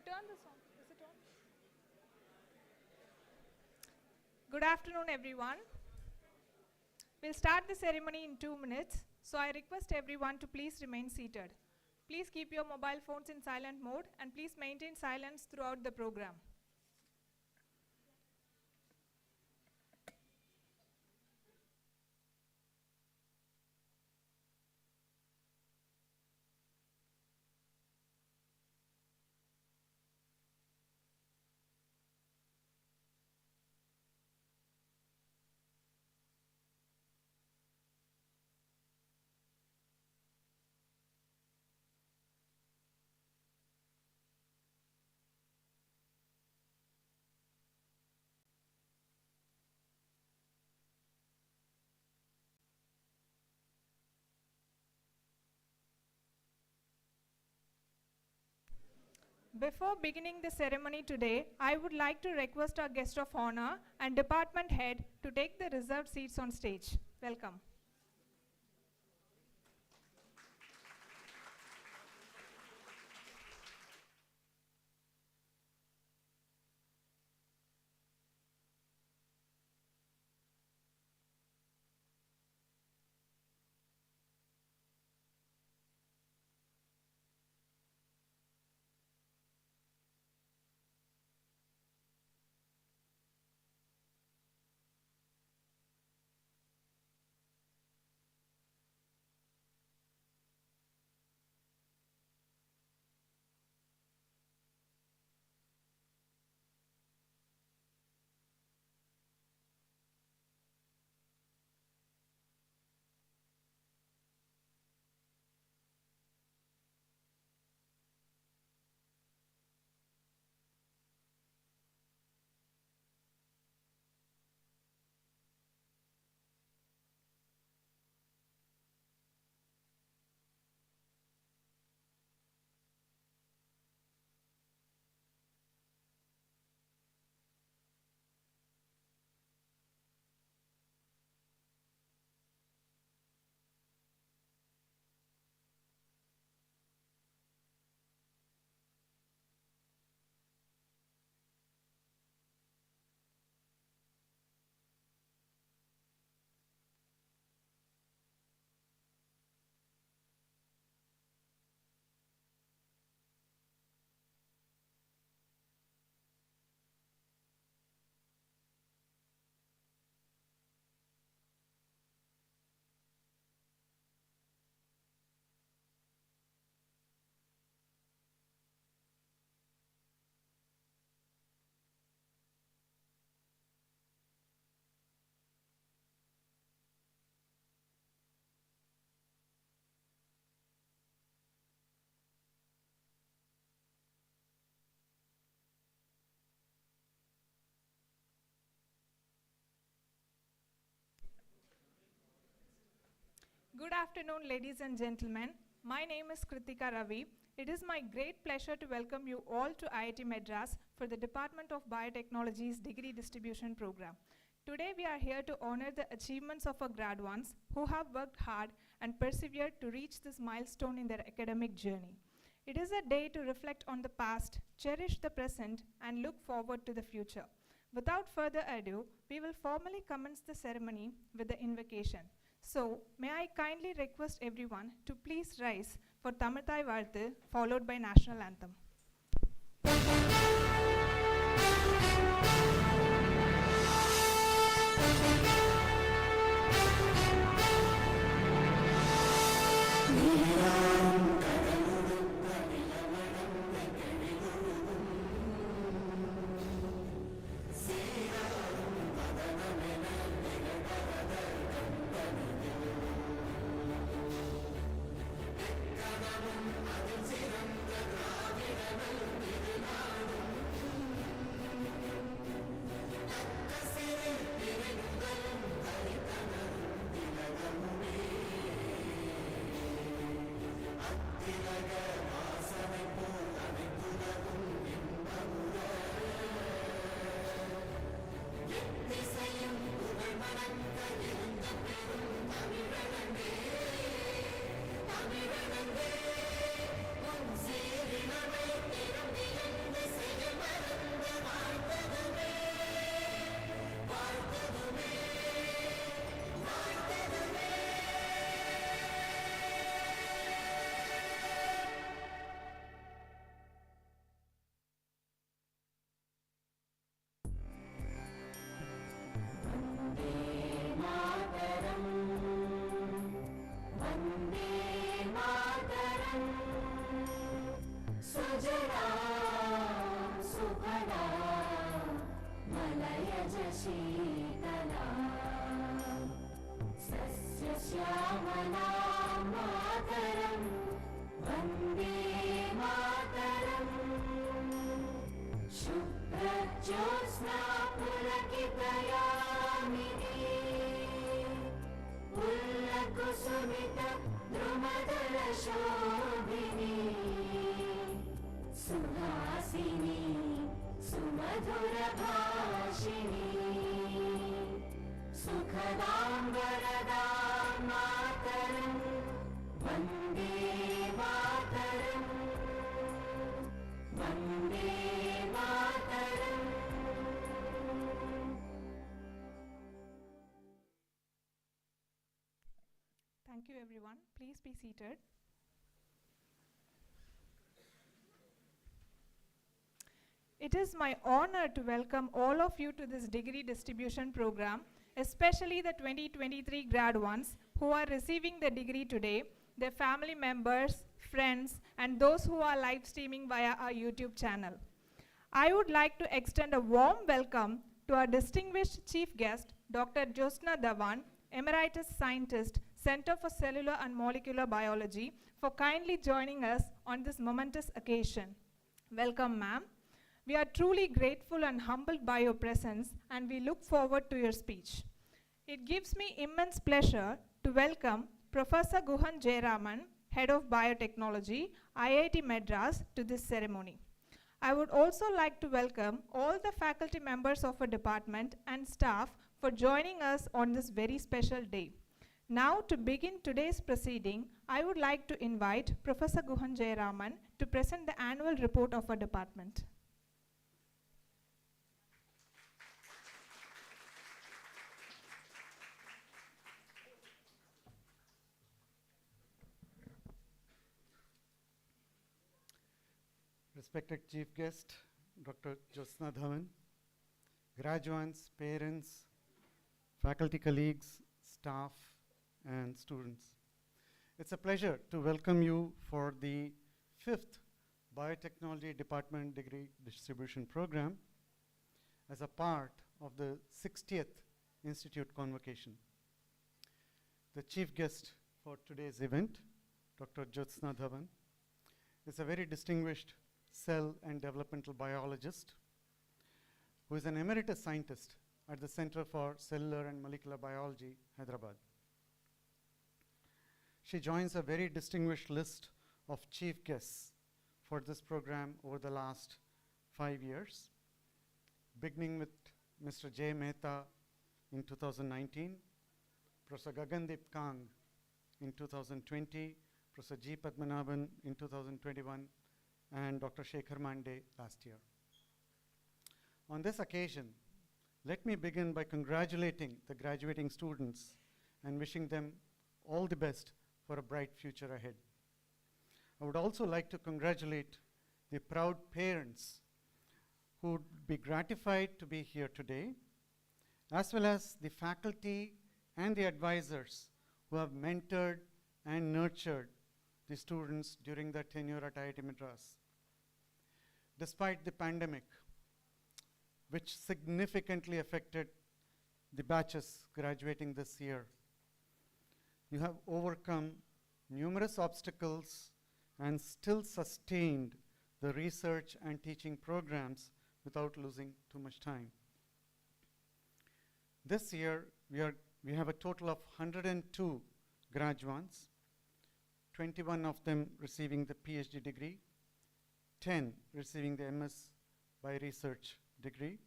turn this on? Is it on? Good afternoon, everyone. We'll start the ceremony in 2 minutes, so I request everyone to please remain seated. Please keep your mobile phones in silent mode and please maintain silence throughout the program. Before beginning the ceremony today, I would like to request our guest of honor and department head to take the reserved seats on stage. Welcome. Good afternoon, ladies and gentlemen. My name is Kritika Ravi. It is my great pleasure to welcome you all to IIT Madras for the Department of Biotechnology's Degree Distribution Program. Today we are here to honor the achievements of our grad ones who have worked hard and persevered to reach this milestone in their academic journey. It is a day to reflect on the past, cherish the present, and look forward to the future. Without further ado, we will formally commence the ceremony with the invocation. So, may I kindly request everyone to please rise for Tamitai Varthu, followed by National Anthem. मातरं वन्दे मातरं शुभ्रज्योत्स्ना पुलकितयामिनी पुल्लकुसुमित द्रुमदलशोभिनी सुहासिनी सुमधुरभाषिणी सुखदां वरदां मातरं वन्दे मातरं Vande Mataram Thank you, everyone. Please be seated. It is my honor to welcome all of you to this degree distribution program, especially the 2023 grad ones who are receiving the degree today, their family members, friends, and those who are live streaming via our YouTube channel. I would like to extend a warm welcome to our distinguished chief guest, Dr. Jyotsna Dhawan, Emeritus Scientist, Center for Cellular and Molecular Biology, for kindly joining us on this momentous occasion. Welcome, ma'am. We are truly grateful and humbled by your presence, and we look forward to your speech. It gives me immense pleasure to welcome Professor Guhan Jayaraman, Head of Biotechnology, IIT Madras, to this ceremony. I would also like to welcome all the faculty members of our department and staff for joining us on this very special day. Now, to begin today's proceeding, I would like to invite Professor Guhan Jayaraman to present the annual report of our department. Respected Chief Guest, Dr. Jyotsna Dhawan, graduates, parents, faculty colleagues, staff, and students. It's a pleasure to welcome you for the 5th Biotechnology Department Degree Distribution Program as a part of the 60th Institute Convocation. The chief guest for today's event, Dr. Jyotsna Dhawan, is a very distinguished cell and developmental biologist who is an emeritus scientist at the Center for Cellular and Molecular Biology, Hyderabad. She joins a very distinguished list of chief guests for this program over the last 5 years, beginning with Mr. J. Mehta in 2019, Professor Gagandeep Kang in 2020, Professor G. Padmanabhan in 2021, and Dr. Shekhar Mande last year. On this occasion, let me begin by congratulating the graduating students and wishing them all the best for a bright future ahead. I would also like to congratulate the proud parents who would be gratified to be here today, as well as the faculty and the advisors who have mentored and nurtured the students during their tenure at IIT Madras. Despite the pandemic, which significantly affected the batches graduating this year, you have overcome numerous obstacles and still sustained the research and teaching programs without losing too much time. This year, we have a total of 102 graduates, 21 of them receiving the PhD degree, 10 receiving the MS by research degree,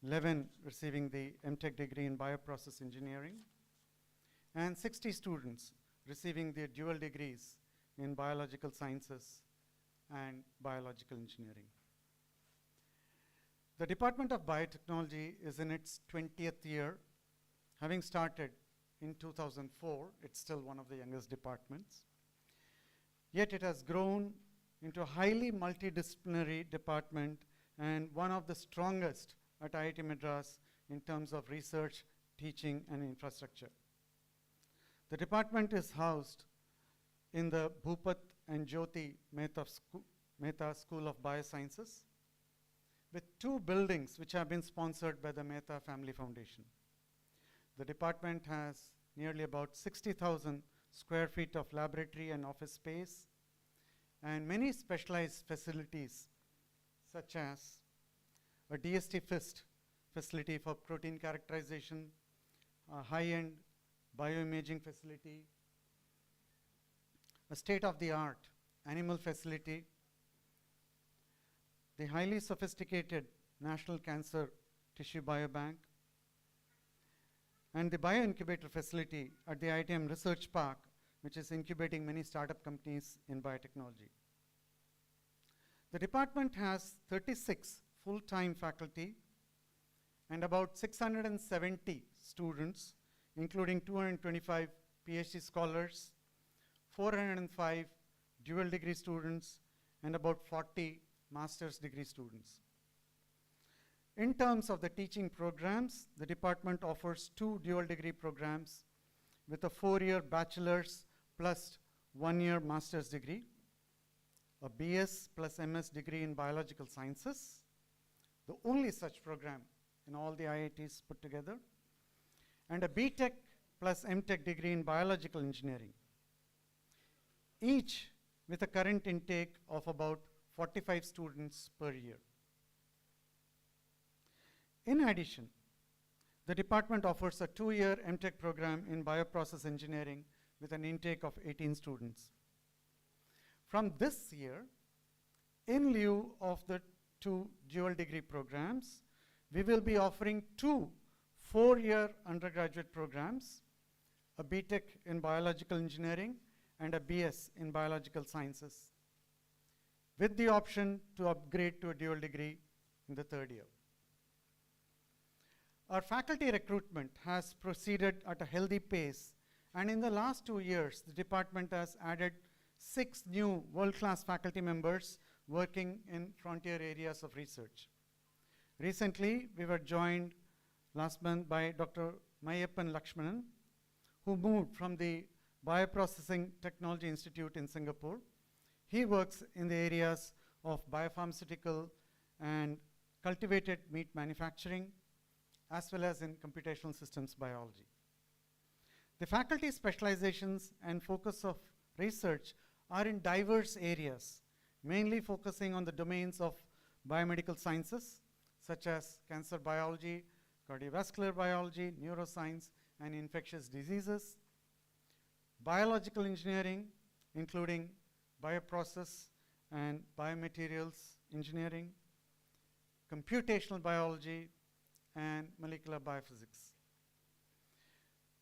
11 receiving the MTech degree in bioprocess engineering, and 60 students receiving their dual degrees in biological sciences and biological engineering. The Department of Biotechnology is in its 20th year. Having started in 2004, it's still one of the youngest departments. Yet it has grown into a highly multidisciplinary department and one of the strongest at IIT Madras in terms of research, teaching, and infrastructure. The department is housed in the Bhupat and Jyoti Mehta School of Biosciences with 2 buildings which have been sponsored by the Mehta Family Foundation. The department has nearly about 60,000 square feet of laboratory and office space, and many specialized facilities such as a DST FIST facility for protein characterization, a high-end bioimaging facility, a state-of-the-art animal facility, the highly sophisticated National Cancer Tissue Biobank, and the bioincubator facility at the IITM Research Park, which is incubating many startup companies in biotechnology. The department has 36 full-time faculty and about 670 students, including 225 PhD scholars, 405 dual degree students, and about 40 master's degree students. In terms of the teaching programs, the department offers 2 dual degree programs with a 4-year bachelor's plus 1-year master's degree, a BS plus MS degree in biological sciences, the only such program in all the IITs put together, and a BTech plus MTech degree in biological engineering, each with a current intake of about 45 students per year. In addition, the department offers a 2-year MTech program in bioprocess engineering with an intake of 18 students. From this year, in lieu of the 2 dual degree programs, we will be offering 2 4-year undergraduate programs, a BTech in biological engineering and a BS in biological sciences, with the option to upgrade to a dual degree in the 3rd year. Our faculty recruitment has proceeded at a healthy pace, and in the last 2 years, the department has added 6 new world-class faculty members working in frontier areas of research. Recently, we were joined last month by Dr. Mayappan Lakshmanan, who moved from the Bioprocessing Technology Institute in Singapore. He works in the areas of biopharmaceutical and cultivated meat manufacturing, as well as in computational systems biology. The faculty specializations and focus of research are in diverse areas, mainly focusing on the domains of biomedical sciences, such as cancer biology, cardiovascular biology, neuroscience, and infectious diseases, biological engineering, including bioprocess and biomaterials engineering, computational biology, and molecular biophysics.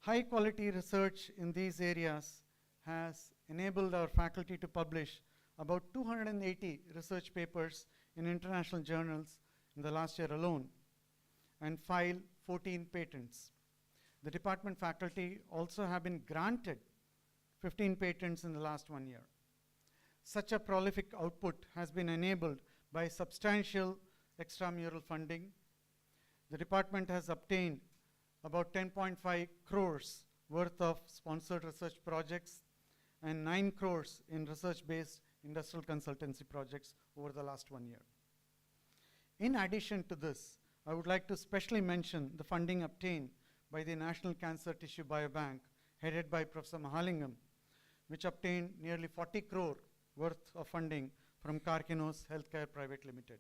High quality research in these areas has enabled our faculty to publish about 280 research papers in international journals in the last year alone and file 14 patents. The department faculty also have been granted 15 patents in the last 1 year. Such a prolific output has been enabled by substantial extramural funding. The department has obtained about 10.5 crores worth of sponsored research projects and 9 crores in research-based industrial consultancy projects over the last 1 year. In addition to this, I would like to specially mention the funding obtained by the National Cancer Tissue Biobank, headed by Professor Mahalingam, which obtained nearly 40 crore worth of funding from Karkinos Healthcare Private Limited.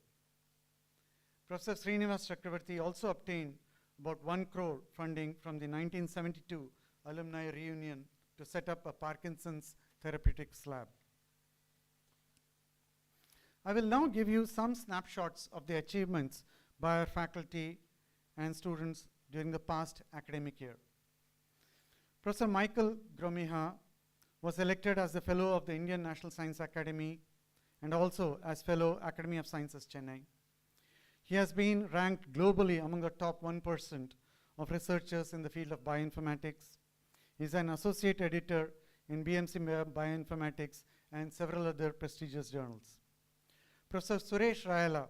Professor Srinivas Chakravarti also obtained about 1 crore funding from the 1972 alumni reunion to set up a Parkinson's therapeutics lab. I will now give you some snapshots of the achievements by our faculty and students during the past academic year. Professor Michael Gromiha was elected as the Fellow of the Indian National Science Academy and also as Fellow Academy of Sciences, Chennai. He has been ranked globally among the top 1% of researchers in the field of bioinformatics. He is an associate editor in BMC Bioinformatics and several other prestigious journals. Professor Suresh Rayala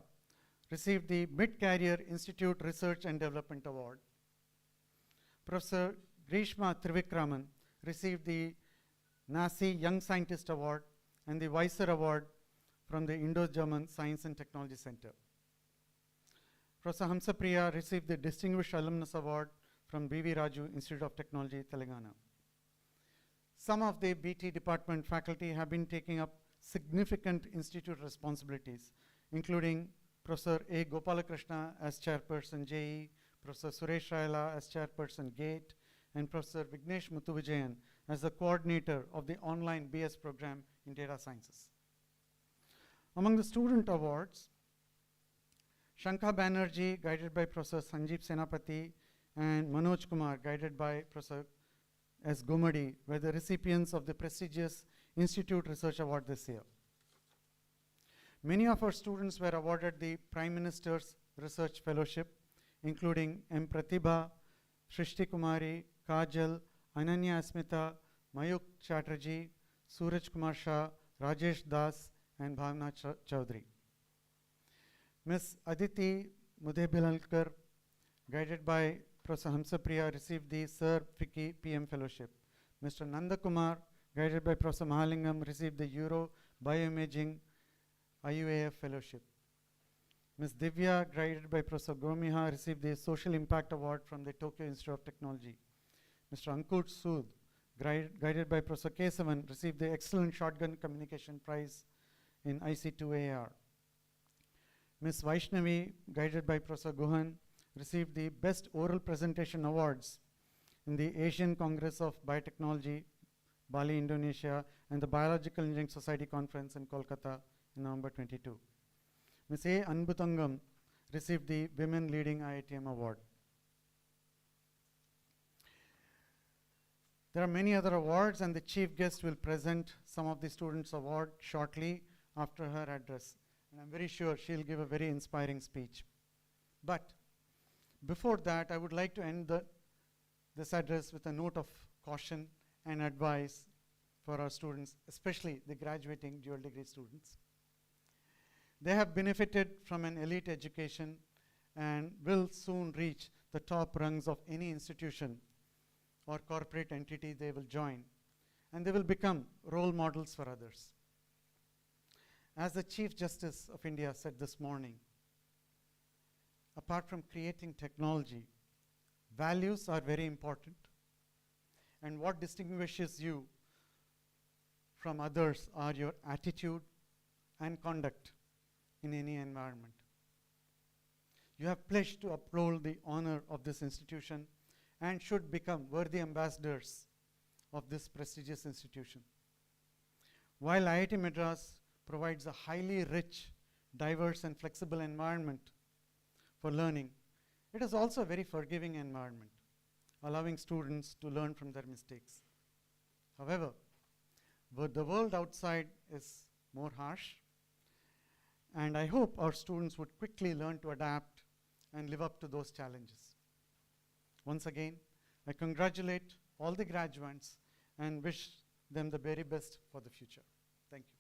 received the Mid-Career Institute Research and Development Award. Professor Grishma Trivikraman received the NASI Young Scientist Award and the Weiser Award from the Indo-German Science and Technology Center. Professor Hamsapriya received the Distinguished Alumnus Award from B.V. Raju Institute of Technology, Telangana. Some of the BT department faculty have been taking up significant institute responsibilities, including Professor A. Gopalakrishna as chairperson JE, Professor Suresh Raila as chairperson GATE, and Professor Vignesh Muthuvijayan as the coordinator of the online BS program in data sciences. Among the student awards, Shankha Banerjee, guided by Professor Sanjeev Senapati, and Manoj Kumar, guided by Professor S. Gumadi, were the recipients of the prestigious Institute Research Award this year. Many of our students were awarded the Prime Minister's Research Fellowship, including M. Pratibha, Shrishti Kumari, Kajal, Ananya Asmita, Mayuk Chatterjee, Suraj Kumar Shah, Rajesh Das, and Bhavna Chaudhary. Ms. Aditi Mudhebilalkar, guided by Professor Hamsapriya, received the Sir Vicky PM Fellowship. Mr. Nandakumar, guided by Professor Mahalingam, received the Euro Bioimaging IUAF Fellowship. Ms. Divya, guided by Professor Gomiha, received the Social Impact Award from the Tokyo Institute of Technology. Mr. Ankur Sood, guided by Professor Kesavan, received the Excellent Shotgun Communication Prize in IC2AR. Ms. Vaishnavi, guided by Professor Guhan, received the Best Oral Presentation Awards in the Asian Congress of Biotechnology, Bali, Indonesia, and the Biological Engineering Society Conference in Kolkata in November 22. Ms. A. Anbutangam received the Women Leading IITM Award. There are many other awards, and the chief guest will present some of the students' award shortly after her address. And I'm very sure she'll give a very inspiring speech. But before that, I would like to end this address with a note of caution and advice for our students, especially the graduating dual degree students. They have benefited from an elite education and will soon reach the top rungs of any institution or corporate entity they will join, and they will become role models for others. As the Chief Justice of India said this morning, apart from creating technology, values are very important, and what distinguishes you from others are your attitude and conduct in any environment. You have pledged to uphold the honor of this institution and should become worthy ambassadors of this prestigious institution. While IIT Madras provides a highly rich, diverse, and flexible environment for learning, it is also a very forgiving environment, allowing students to learn from their mistakes. However, the world outside is more harsh, and I hope our students would quickly learn to adapt and live up to those challenges. Once again, I congratulate all the graduates and wish them the very best for the future. Thank you.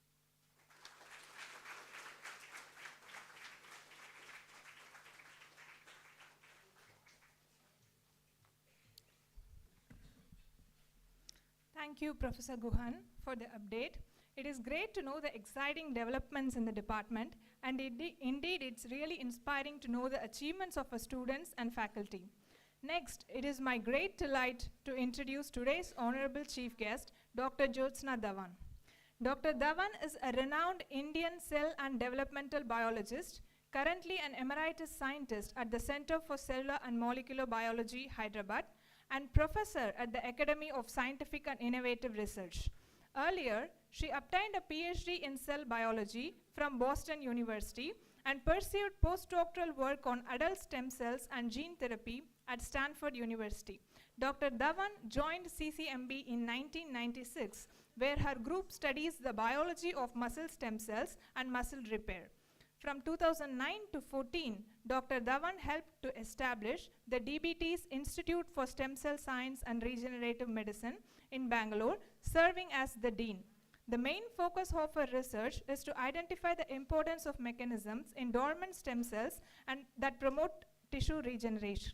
Thank you, Professor Guhan, for the update. It is great to know the exciting developments in the department, and indeed it's really inspiring to know the achievements of our students and faculty. Next, it is my great delight to introduce today's honorable chief guest, Dr. Jyotsna Dhawan. Dr. Dhawan is a renowned Indian cell and developmental biologist, currently an emeritus scientist at the Center for Cellular and Molecular Biology, Hyderabad, and professor at the Academy of Scientific and Innovative Research. Earlier, she obtained a PhD in cell biology from Boston University and pursued postdoctoral work on adult stem cells and gene therapy at Stanford University. Dr. Dhawan joined CCMB in 1996, where her group studies the biology of muscle stem cells and muscle repair. From 2009 to 14, Dr. Dhawan helped to establish the DBT's Institute for Stem Cell Science and Regenerative Medicine in Bangalore, serving as the dean. The main focus of her research is to identify the importance of mechanisms in dormant stem cells and that promote tissue regeneration.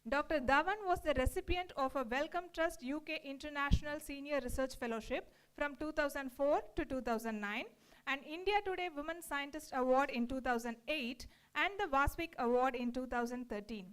Dr. Dhawan was the recipient of a Wellcome Trust UK International Senior Research Fellowship from 2004 to 2009, an India Today Women Scientist Award in 2008, and the Vasvik Award in 2013.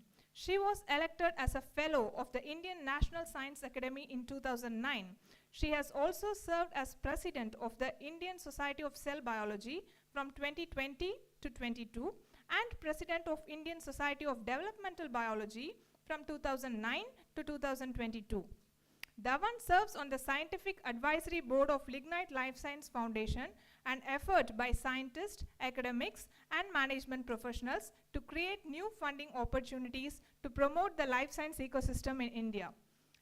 She was elected as a fellow of the Indian National Science Academy in 2009. She has also served as president of the Indian Society of Cell Biology from 2020 to 22 and president of Indian Society of Developmental Biology from 2009 to 2022. Dhawan serves on the Scientific Advisory Board of Lignite Life Science Foundation, an effort by scientists, academics, and management professionals to create new funding opportunities to promote the life science ecosystem in India.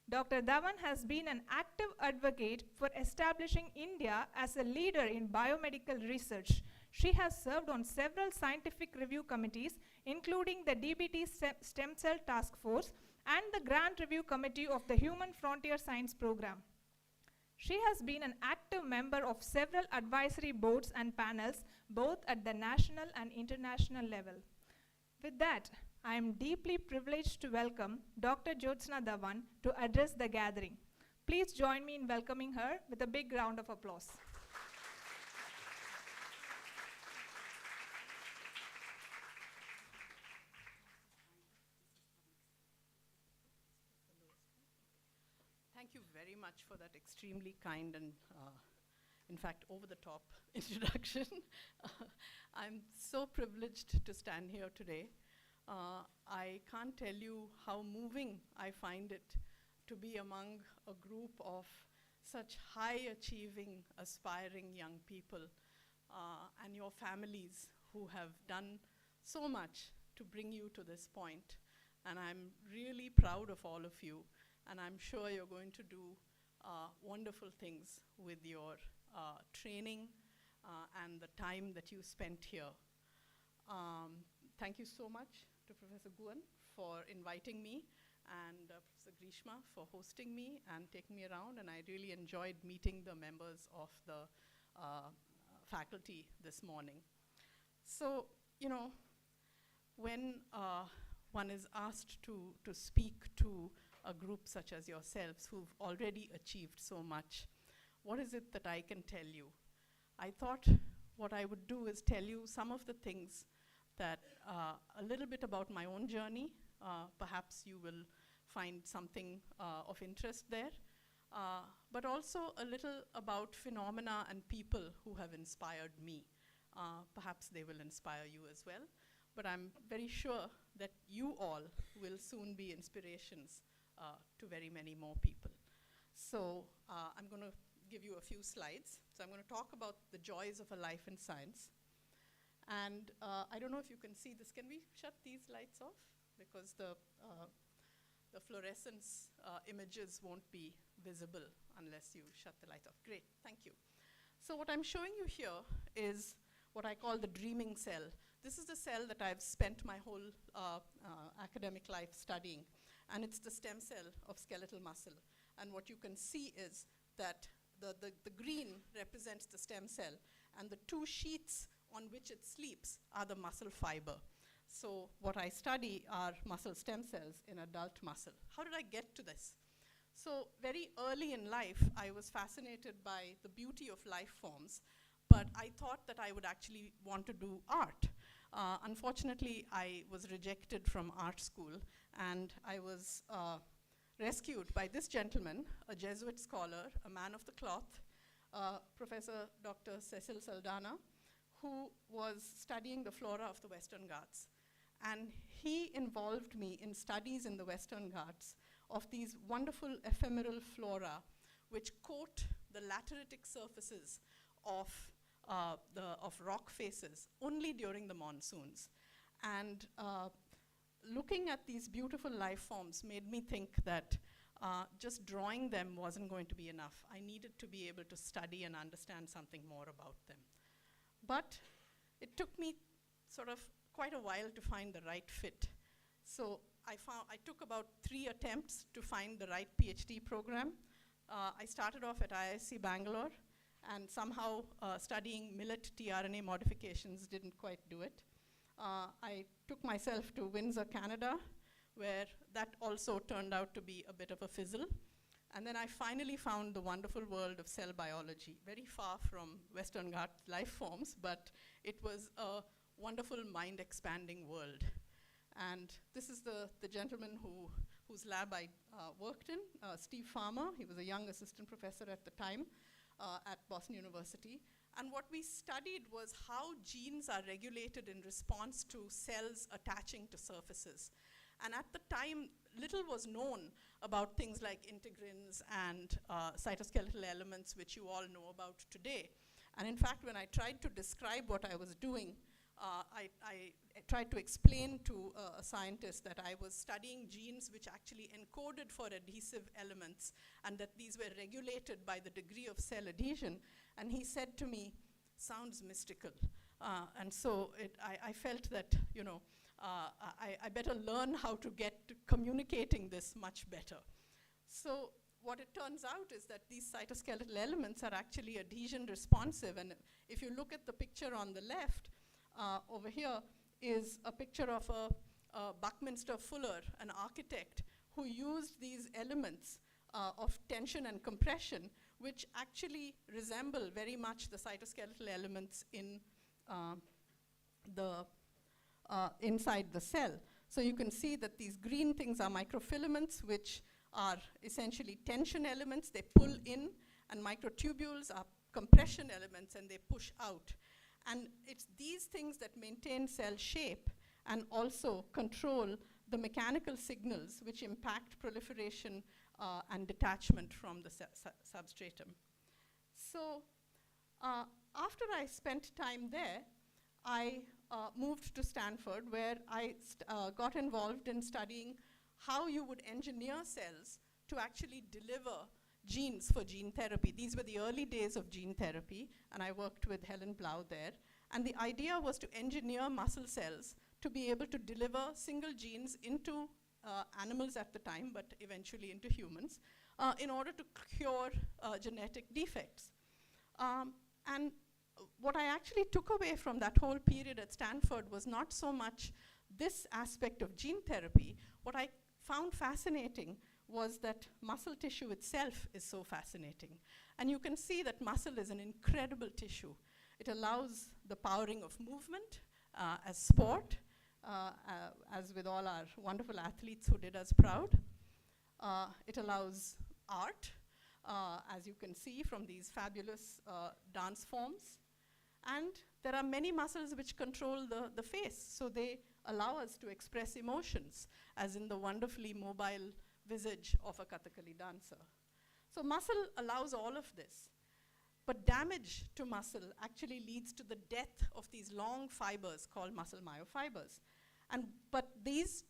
Dr. Dhawan has been an active advocate for establishing India as a leader in biomedical research. She has served on several scientific review committees, including the DBT Stem Cell Task Force and the Grant Review Committee of the Human Frontier Science Program. She has been an active member of several advisory boards and panels, both at the national and international level. With that, I am deeply privileged to welcome Dr. Jyotsna Dhawan to address the gathering. Please join me in welcoming her with a big round of applause. Thank you very much for that extremely kind and, in fact, over-the-top introduction. I'm so privileged to stand here today. I can't tell you how moving I find it to be among a group of such high-achieving, aspiring young people and your families who have done so much to bring you to this point. And I'm really proud of all of you. And I'm sure you're going to do wonderful things with your training and the time that you spent here. Thank you so much to Professor Guan for inviting me and Professor Grishma for hosting me and taking me around. And I really enjoyed meeting the members of the faculty this morning. So, you know, when one is asked to speak to a group such as yourselves who've already achieved so much, what is it that I can tell you? I thought what I would do is tell you some of the things that, a little bit about my own journey. Perhaps you will find something of interest there. But also a little about phenomena and people who have inspired me. Perhaps they will inspire you as well. But I'm very sure that you all will soon be inspirations to very many more people. So I'm going to give you a few slides. So I'm going to talk about the joys of a life in science. And I don't know if you can see this. Can we shut these lights off? Because the fluorescence images won't be visible unless you shut the lights off. Great, thank you. So what I'm showing you here is what I call the dreaming cell. This is the cell that I've spent my whole academic life studying. And it's the stem cell of skeletal muscle. And what you can see is that the green represents the stem cell, and the two sheets on which it sleeps are the muscle fiber. So what I study are muscle stem cells in adult muscle. How did I get to this? So very early in life, I was fascinated by the beauty of life forms, but I thought that I would actually want to do art. Unfortunately, I was rejected from art school, and I was rescued by this gentleman, a Jesuit scholar, a man of the cloth, Professor Dr. Cecil Saldana, who was studying the flora of the Western Ghats. And he involved me in studies in the Western Ghats of these wonderful ephemeral flora which coat the lateritic surfaces of rock faces only during the monsoons. And looking at these beautiful life forms made me think that just drawing them wasn't going to be enough. I needed to be able to study and understand something more about them. But it took me sort of quite a while to find the right fit. So I took about 3 attempts to find the right PhD program. I started off at IIT Bangalore, and somehow studying millet tRNA modifications didn't quite do it. I took myself to Windsor, Canada, where that also turned out to be a bit of a fizzle. And then I finally found the wonderful world of cell biology, very far from Western Ghats life forms, but it was a wonderful mind-expanding world. And this is the gentleman whose lab I worked in, Steve Farmer. He was a young assistant professor at the time at Boston University. And what we studied was how genes are regulated in response to cells attaching to surfaces. And at the time, little was known about things like integrins and cytoskeletal elements, which you all know about today. And in fact, when I tried to describe what I was doing, I tried to explain to a scientist that I was studying genes which actually encoded for adhesive elements, and that these were regulated by the degree of cell adhesion. And he said to me, sounds mystical. And so I felt that, you know, I better learn how to get to communicating this much better. So what it turns out is that these cytoskeletal elements are actually adhesion responsive. And if you look at the picture on the left, over here is a picture of a Buckminster Fuller, an architect, who used these elements of tension and compression, which actually resemble very much the cytoskeletal elements in inside the cell. So you can see that these green things are microfilaments, which are essentially tension elements. They pull in, and microtubules are compression elements, and they push out. And it's these things that maintain cell shape and also control the mechanical signals which impact proliferation and detachment from the substratum. So after I spent time there, I moved to Stanford, where I got involved in studying how you would engineer cells to actually deliver genes for gene therapy. These were the early days of gene therapy, and I worked with Helen Blau there. And the idea was to engineer muscle cells to be able to deliver single genes into animals at the time, but eventually into humans, in order to cure genetic defects. And what I actually took away from that whole period at Stanford was not so much this aspect of gene therapy. What I found fascinating was that muscle tissue itself is so fascinating. And you can see that muscle is an incredible tissue. It allows the powering of movement as sport, as with all our wonderful athletes who did us proud. It allows art, as you can see from these fabulous dance forms. And there are many muscles which control the face, so they allow us to express emotions, as in the wonderfully mobile visage of a Kathakali dancer. So muscle allows all of this. But damage to muscle actually leads to the death of these long fibers called muscle myofibers. But these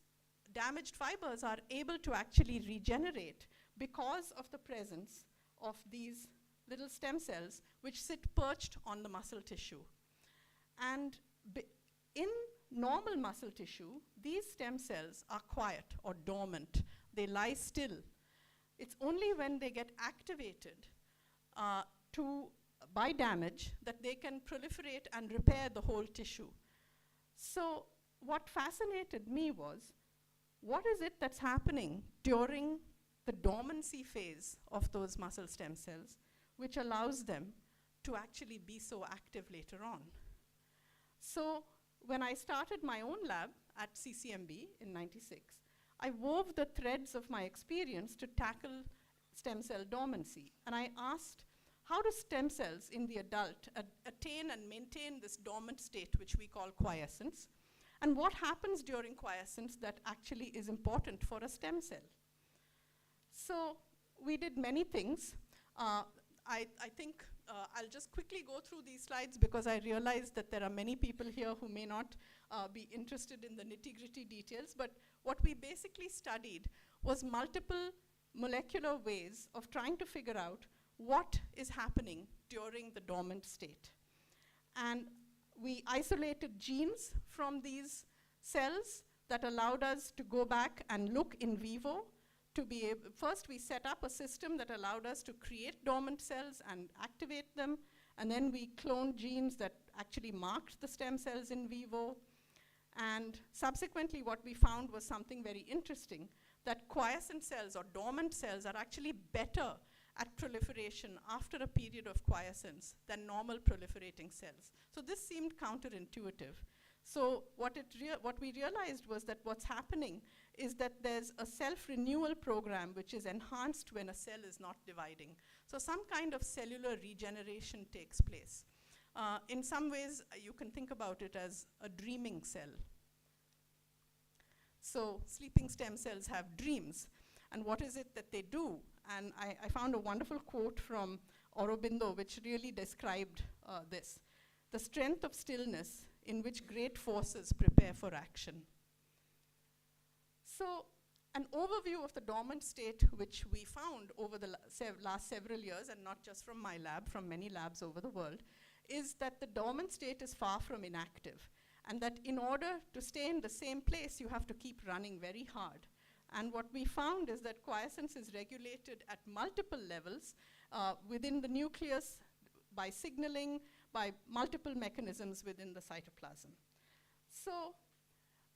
damaged fibers are able to actually regenerate because of the presence of these little stem cells which sit perched on the muscle tissue. And in normal muscle tissue, these stem cells are quiet or dormant. They lie still. It's only when they get activated by damage that they can proliferate and repair the whole tissue. So what fascinated me was, what is it that's happening during the dormancy phase of those muscle stem cells, which allows them to actually be so active later on? So when I started my own lab at CCMB in '96, I wove the threads of my experience to tackle stem cell dormancy. And I asked, how do stem cells in the adult attain and maintain this dormant state, which we call quiescence? And what happens during quiescence that actually is important for a stem cell? So we did many things. I think I'll just quickly go through these slides because I realize that there are many people here who may not be interested in the nitty-gritty details. But what we basically studied was multiple molecular ways of trying to figure out what is happening during the dormant state. And we isolated genes from these cells that allowed us to go back and look in vivo to be able. First, we set up a system that allowed us to create dormant cells and activate them. And then we cloned genes that actually marked the stem cells in vivo. And subsequently, what we found was something very interesting, that quiescent cells or dormant cells are actually better at proliferation after a period of quiescence than normal proliferating cells. So this seemed counterintuitive. So what we realized was that what's happening is that there's a self-renewal program which is enhanced when a cell is not dividing. So some kind of cellular regeneration takes place. In some ways, you can think about it as a dreaming cell. So sleeping stem cells have dreams. And what is it that they do? And I found a wonderful quote from Aurobindo which really described this. The strength of stillness in which great forces prepare for action. So an overview of the dormant state which we found over the last several years, and not just from my lab, from many labs over the world, is that the dormant state is far from inactive, and that in order to stay in the same place, you have to keep running very hard. And what we found is that quiescence is regulated at multiple levels within the nucleus by signaling, by multiple mechanisms within the cytoplasm. So,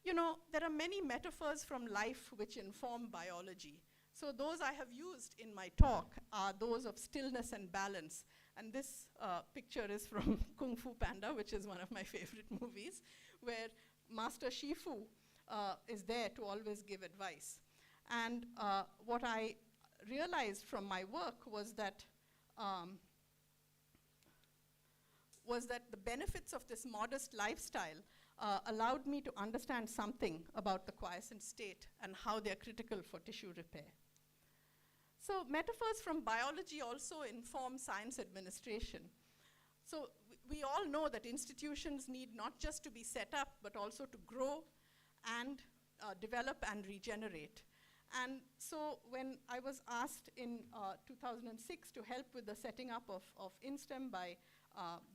you know, there are many metaphors from life which inform biology. So those I have used in my talk are those of stillness and balance. And this picture is from Kung Fu Panda, which is one of my favorite movies, where Master Shifu is there to always give advice. And what I realized from my work was that the benefits of this modest lifestyle allowed me to understand something about the quiescent state and how they're critical for tissue repair. So metaphors from biology also inform science administration. So we all know that institutions need not just to be set up, but also to grow and develop and regenerate. And so when I was asked in 2006 to help with the setting up of INSTEM by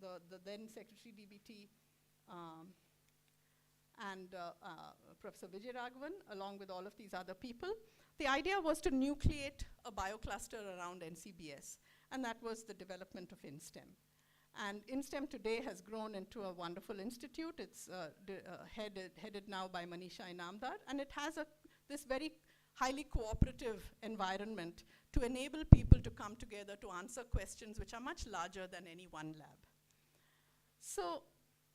the then Secretary DBT and Professor Vijayaraghavan, along with all of these other people, the idea was to nucleate a biocluster around NCBS, and that was the development of INSTEM. And INSTEM today has grown into a wonderful institute. It's headed now by Manisha Inamdar, and it has this very highly cooperative environment to enable people to come together to answer questions which are much larger than any one lab. So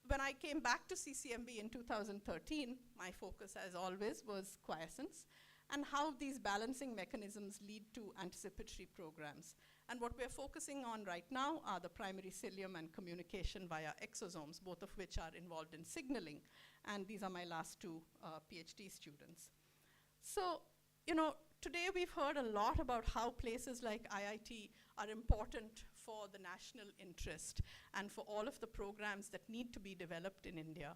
when I came back to CCMB in 2013, my focus, as always, was quiescence and how these balancing mechanisms lead to anticipatory programs. And what we're focusing on right now are the primary cilium and communication via exosomes, both of which are involved in signaling. And these are my last two PhD students. So, you know, today we've heard a lot about how places like IIT are important for the national interest and for all of the programs that need to be developed in India.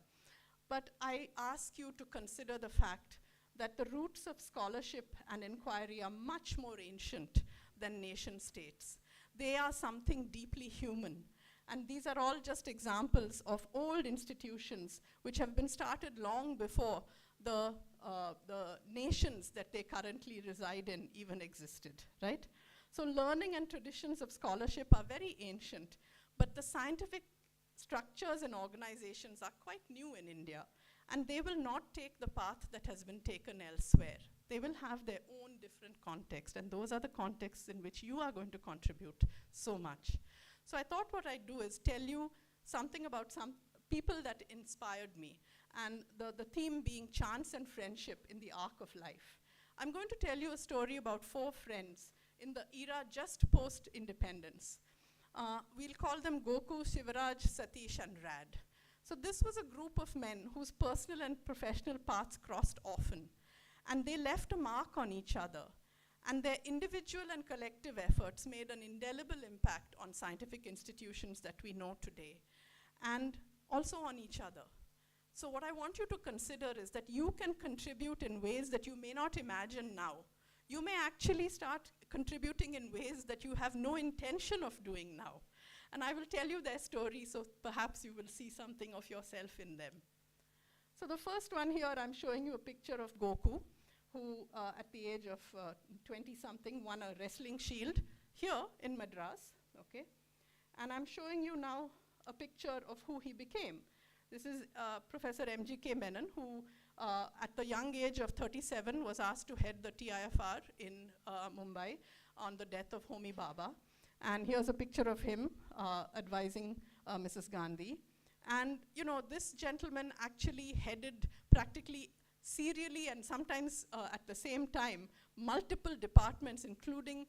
But I ask you to consider the fact that the roots of scholarship and inquiry are much more ancient than nation states. They are something deeply human. And these are all just examples of old institutions which have been started long before the nations that they currently reside in even existed, right? So learning and traditions of scholarship are very ancient, but the scientific structures and organizations are quite new in India, and they will not take the path that has been taken elsewhere. They will have their own different context, and those are the contexts in which you are going to contribute so much. So I thought what I'd do is tell you something about some people that inspired me, and the theme being chance and friendship in the arc of life. I'm going to tell you a story about 4 friends in the era just post-independence. We'll call them Goku, Shivaraj, Satish, and Rad. So this was a group of men whose personal and professional paths crossed often, and they left a mark on each other. And their individual and collective efforts made an indelible impact on scientific institutions that we know today, and also on each other. So what I want you to consider is that you can contribute in ways that you may not imagine now. You may actually start contributing in ways that you have no intention of doing now. And I will tell you their story, so perhaps you will see something of yourself in them. So the first one here, I'm showing you a picture of Goku, who at the age of 20-something won a wrestling shield here in Madras, okay? And I'm showing you now a picture of who he became. This is Professor M.G.K. Menon, who at the young age of 37 was asked to head the TIFR in Mumbai on the death of Homi Bhabha. And here's a picture of him advising Mrs. Gandhi. And this gentleman actually headed practically serially and sometimes at the same time multiple departments, including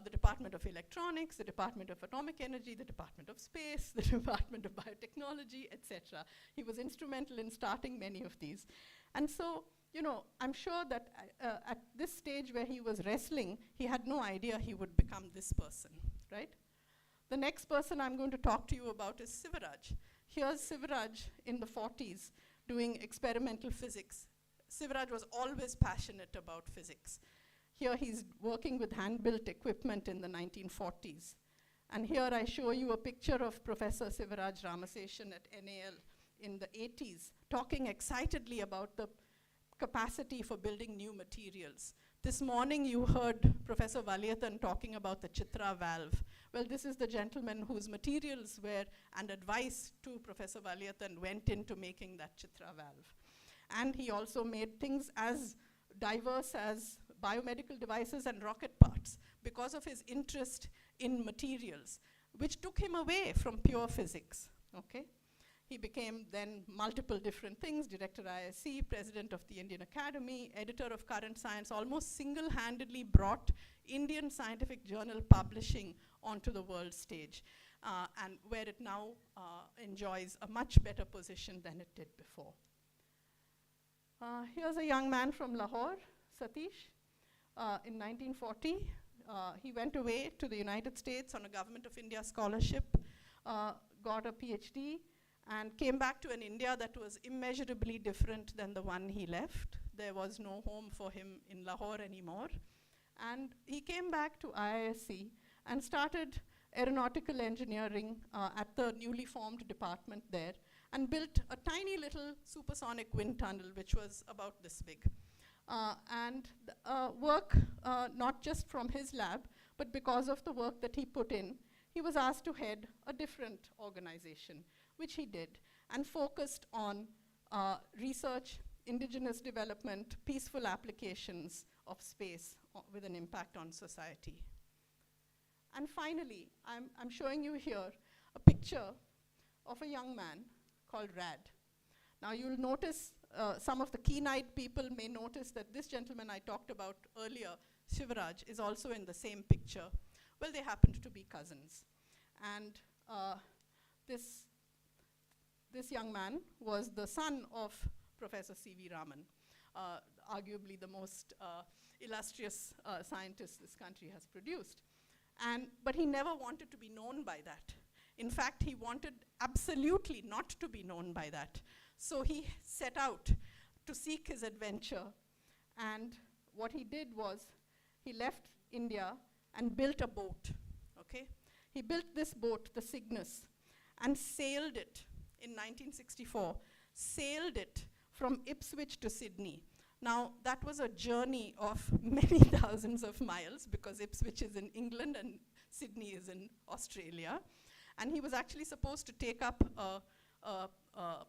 the Department of Electronics, the Department of Atomic Energy, the Department of Space, the Department of Biotechnology, etc. He was instrumental in starting many of these. And so, I'm sure that at this stage where he was wrestling, he had no idea he would become this person, right? The next person I'm going to talk to you about is Sivaraj. Here's Sivaraj in the 40s doing experimental physics. Sivaraj was always passionate about physics. Here he's working with hand-built equipment in the 1940s. And here I show you a picture of Professor Sivaraj Ramaseshan at NAL in the 80s, talking excitedly about the capacity for building new materials. This morning you heard Professor Valiathan talking about the Chitra valve. Well, this is the gentleman whose materials were, and advice to Professor Valiathan went into making that Chitra valve. And he also made things as diverse as biomedical devices and rocket parts because of his interest in materials, which took him away from pure physics, okay? He became then multiple different things, director ISC, president of the Indian Academy, editor of Current Science, almost single-handedly brought Indian scientific journal publishing onto the world stage, and where it now enjoys a much better position than it did before. Here's a young man from Lahore, Satish. In 1940, he went away to the United States on a Government of India scholarship, got a PhD, and came back to an India that was immeasurably different than the one he left. There was no home for him in Lahore anymore. And he came back to IISc and started aeronautical engineering at the newly formed department there, and built a tiny little supersonic wind tunnel, which was about this big. And work, not just from his lab, but because of the work that he put in, he was asked to head a different organization, which he did, and focused on research, indigenous development, peaceful applications of space with an impact on society. And finally, I'm showing you here a picture of a young man called Rad. Now you'll notice, some of the keen-eyed people may notice that this gentleman I talked about earlier, Sivaraj, is also in the same picture. Well, they happened to be cousins. And this young man was the son of Professor C.V. Raman, arguably the most illustrious scientist this country has produced. But he never wanted to be known by that. In fact, he wanted absolutely not to be known by that. So he set out to seek his adventure. And what he did was he left India and built a boat, okay? He built this boat, the Cygnus, and sailed it in 1964, sailed it from Ipswich to Sydney. Now, that was a journey of many thousands of miles, because Ipswich is in England and Sydney is in Australia. And he was actually supposed to take up a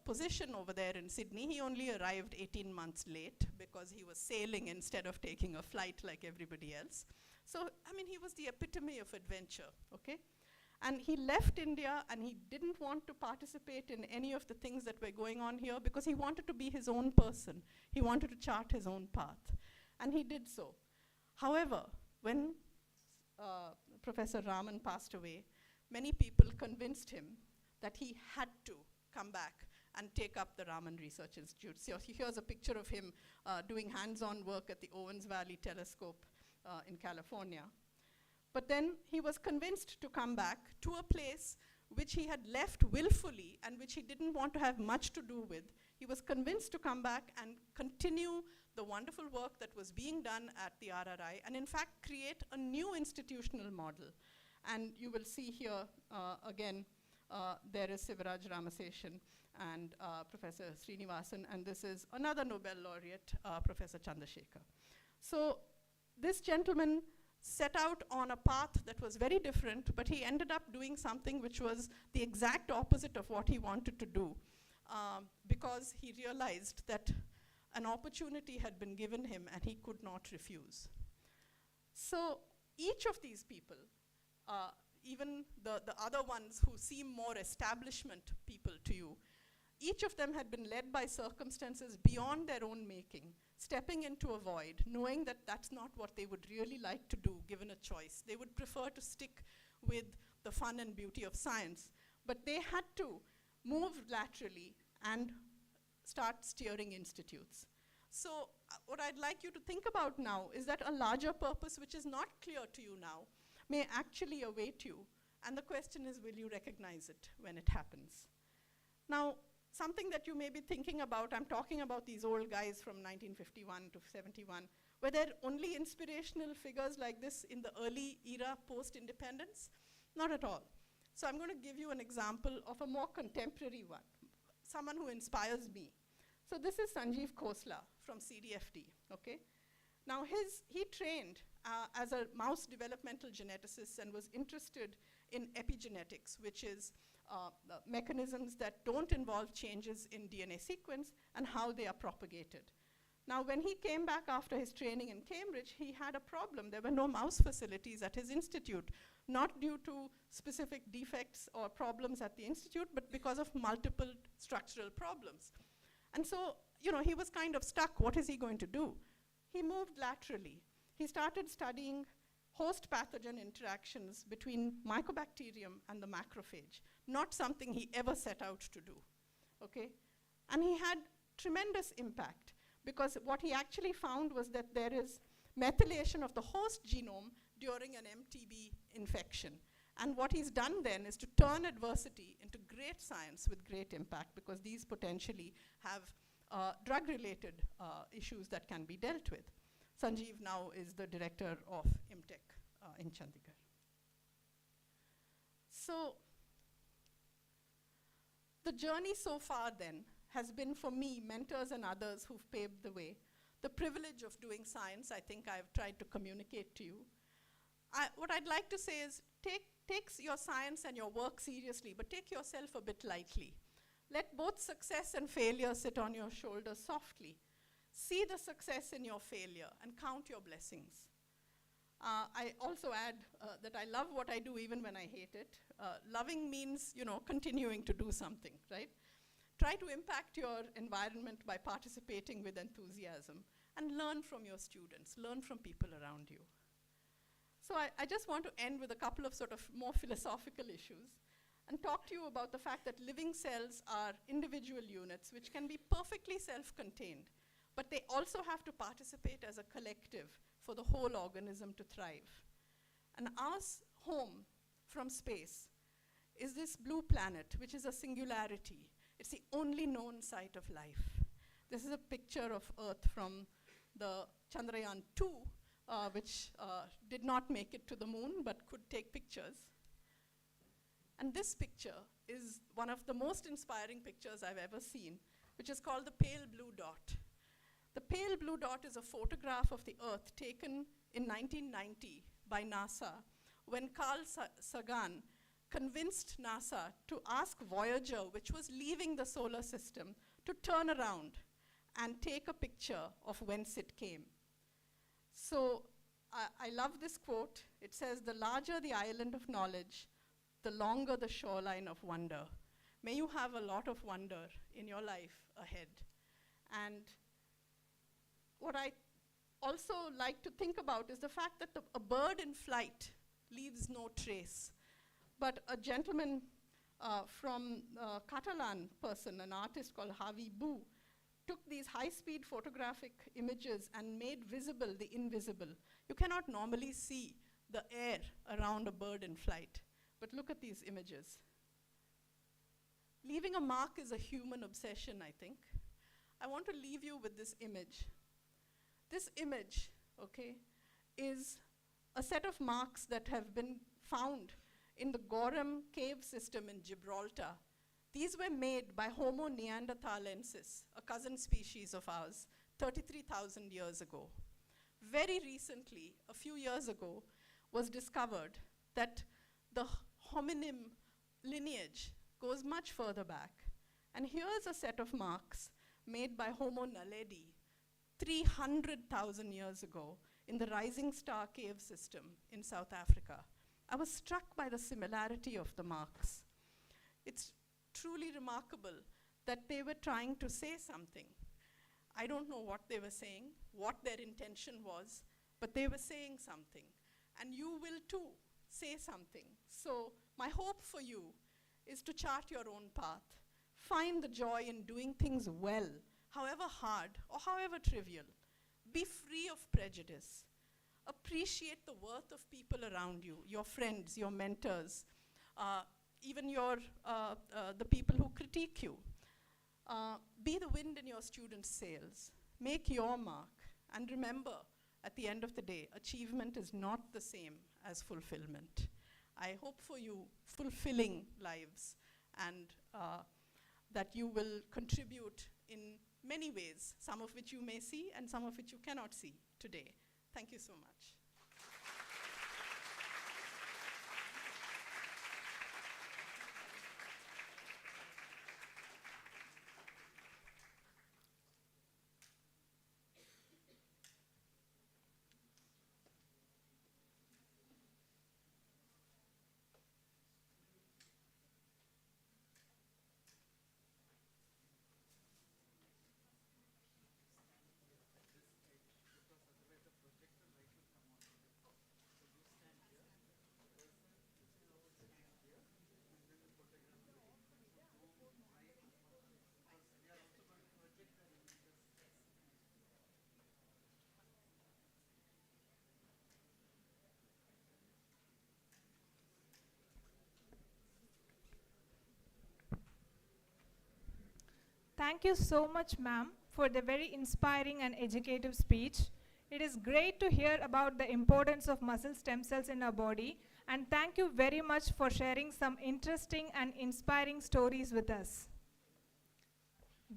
position over there in Sydney. He only arrived 18 months late because he was sailing instead of taking a flight like everybody else. So, I mean, he was the epitome of adventure, okay? And he left India, and he didn't want to participate in any of the things that were going on here because he wanted to be his own person. He wanted to chart his own path, and he did so. However, when Professor Raman passed away, many people convinced him that he had to come back and take up the Raman Research Institute. So here's a picture of him doing hands-on work at the Owens Valley Telescope in California. But then he was convinced to come back to a place which he had left willfully and which he didn't want to have much to do with. He was convinced to come back and continue the wonderful work that was being done at the RRI, and in fact create a new institutional model. And you will see here again, there is Sivaraj Ramaseshan and Professor Srinivasan, and this is another Nobel laureate, Professor Chandrasekhar. So this gentleman set out on a path that was very different, but he ended up doing something which was the exact opposite of what he wanted to do, because he realized that an opportunity had been given him and he could not refuse. So each of these people, even the other ones who seem more establishment people to you, Each of them had been led by circumstances beyond their own making, stepping into a void, knowing that that's not what they would really like to do given a choice. They would prefer to stick with the fun and beauty of science, but they had to move laterally and start steering institutes. So what I'd like you to think about now is that a larger purpose, which is not clear to you now, may actually await you. And the question is, will you recognize it when it happens? Now, something that you may be thinking about, I'm talking about these old guys from 1951 to 71. Were there only inspirational figures like this in the early era post-independence? Not at all. So I'm going to give you an example of a more contemporary one, someone who inspires me. So this is Sanjeev Khosla from CDFT, okay? Now he trained as a mouse developmental geneticist and was interested in epigenetics, which is mechanisms that don't involve changes in DNA sequence and how they are propagated. Now, when he came back after his training in Cambridge, he had a problem. There were no mouse facilities at his institute, not due to specific defects or problems at the institute, but because of multiple structural problems. And so, you know, he was kind of stuck. What is he going to do? He moved laterally. He started studying host pathogen interactions between mycobacterium and the macrophage, not something he ever set out to do, okay? And he had tremendous impact, because what he actually found was that there is methylation of the host genome during an MTB infection. And what he's done then is to turn adversity into great science with great impact, because these potentially have drug-related issues that can be dealt with. Sanjeev now is the director of IMTech in Chandigarh. So the journey so far then has been, for me, mentors and others who've paved the way. The privilege of doing science, I think I've tried to communicate to you. What I'd like to say is take your science and your work seriously, but take yourself a bit lightly. Let both success and failure sit on your shoulders softly. See the success in your failure and count your blessings. I also add that I love what I do even when I hate it. Loving means, you know, continuing to do something, right? Try to impact your environment by participating with enthusiasm and learn from your students, learn from people around you. So I just want to end with a couple of sort of more philosophical issues and talk to you about the fact that living cells are individual units which can be perfectly self-contained, but they also have to participate as a collective for the whole organism to thrive. And our home from space is this blue planet, which is a singularity. It's the only known site of life. This is a picture of Earth from the Chandrayaan-2, which did not make it to the moon, but could take pictures. And this picture is one of the most inspiring pictures I've ever seen, which is called the pale blue dot. The pale blue dot is a photograph of the Earth taken in 1990 by NASA when Carl Sagan convinced NASA to ask Voyager, which was leaving the solar system, to turn around and take a picture of whence it came. So I love this quote. It says, "The larger the island of knowledge, the longer the shoreline of wonder." May you have a lot of wonder in your life ahead. And what I also like to think about is the fact that a bird in flight leaves no trace. But a gentleman from Catalan person, an artist called Javi Bu, took these high-speed photographic images and made visible the invisible. You cannot normally see the air around a bird in flight, but look at these images. Leaving a mark is a human obsession, I think. I want to leave you with this image. This image, okay, is a set of marks that have been found in the Gorham cave system in Gibraltar. These were made by Homo neanderthalensis, a cousin species of ours, 33,000 years ago. Very recently, a few years ago, was discovered that the hominin lineage goes much further back. And here's a set of marks made by Homo naledi 300,000 years ago in the Rising Star cave system in South Africa. I was struck by the similarity of the marks. It's truly remarkable that they were trying to say something. I don't know what they were saying, what their intention was, but they were saying something. And you will too say something. So my hope for you is to chart your own path. Find the joy in doing things well, however hard or however trivial. Be free of prejudice. Appreciate the worth of people around you, your friends, your mentors, even the people who critique you. Be the wind in your students' sails. Make your mark. And remember, at the end of the day, achievement is not the same as fulfillment. I hope for you fulfilling lives, and that you will contribute in many ways, some of which you may see and some of which you cannot see today. Thank you so much. Thank you so much, ma'am, for the very inspiring and educative speech. It is great to hear about the importance of muscle stem cells in our body, and thank you very much for sharing some interesting and inspiring stories with us.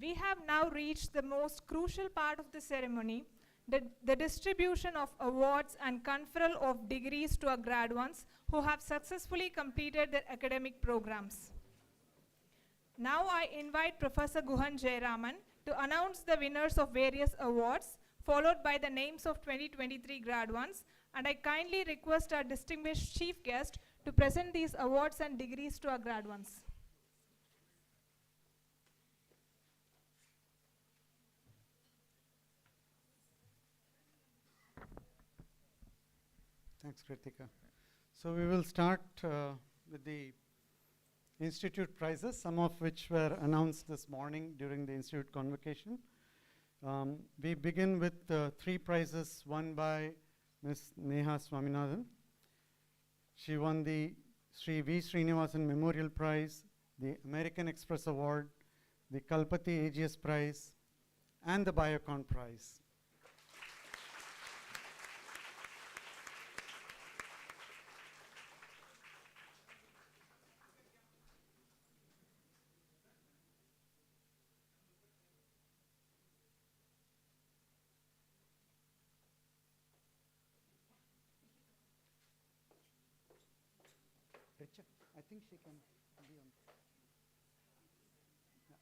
We have now reached the most crucial part of the ceremony, the distribution of awards and conferral of degrees to our graduates who have successfully completed their academic programs. Now I invite Professor Guhan Jayaraman to announce the winners of various awards, followed by the names of 2023 graduates, and I kindly request our distinguished chief guest to present these awards and degrees to our graduates. Thanks, Kritika. So we will start with the Institute prizes, some of which were announced this morning during the Institute Convocation. We begin with 3 prizes won by Ms. Neha Swaminathan. She won the Sri V. Srinivasan Memorial Prize, the American Express Award, the Kalpati AGS Prize, and the Biocon Prize. Richa, I think she can be on. Yeah.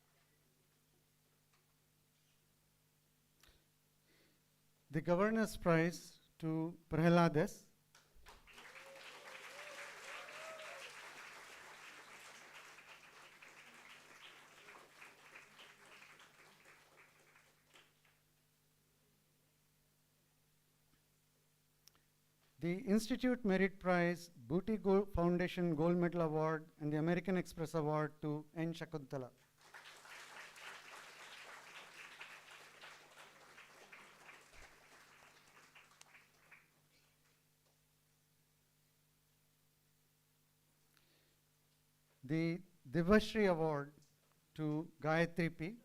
The Governor's Prize to Prahlades. The Institute Merit Prize, Booty Foundation Gold Medal Award, and the American Express Award to N. Shakuntala. The Divashri Award to D3P.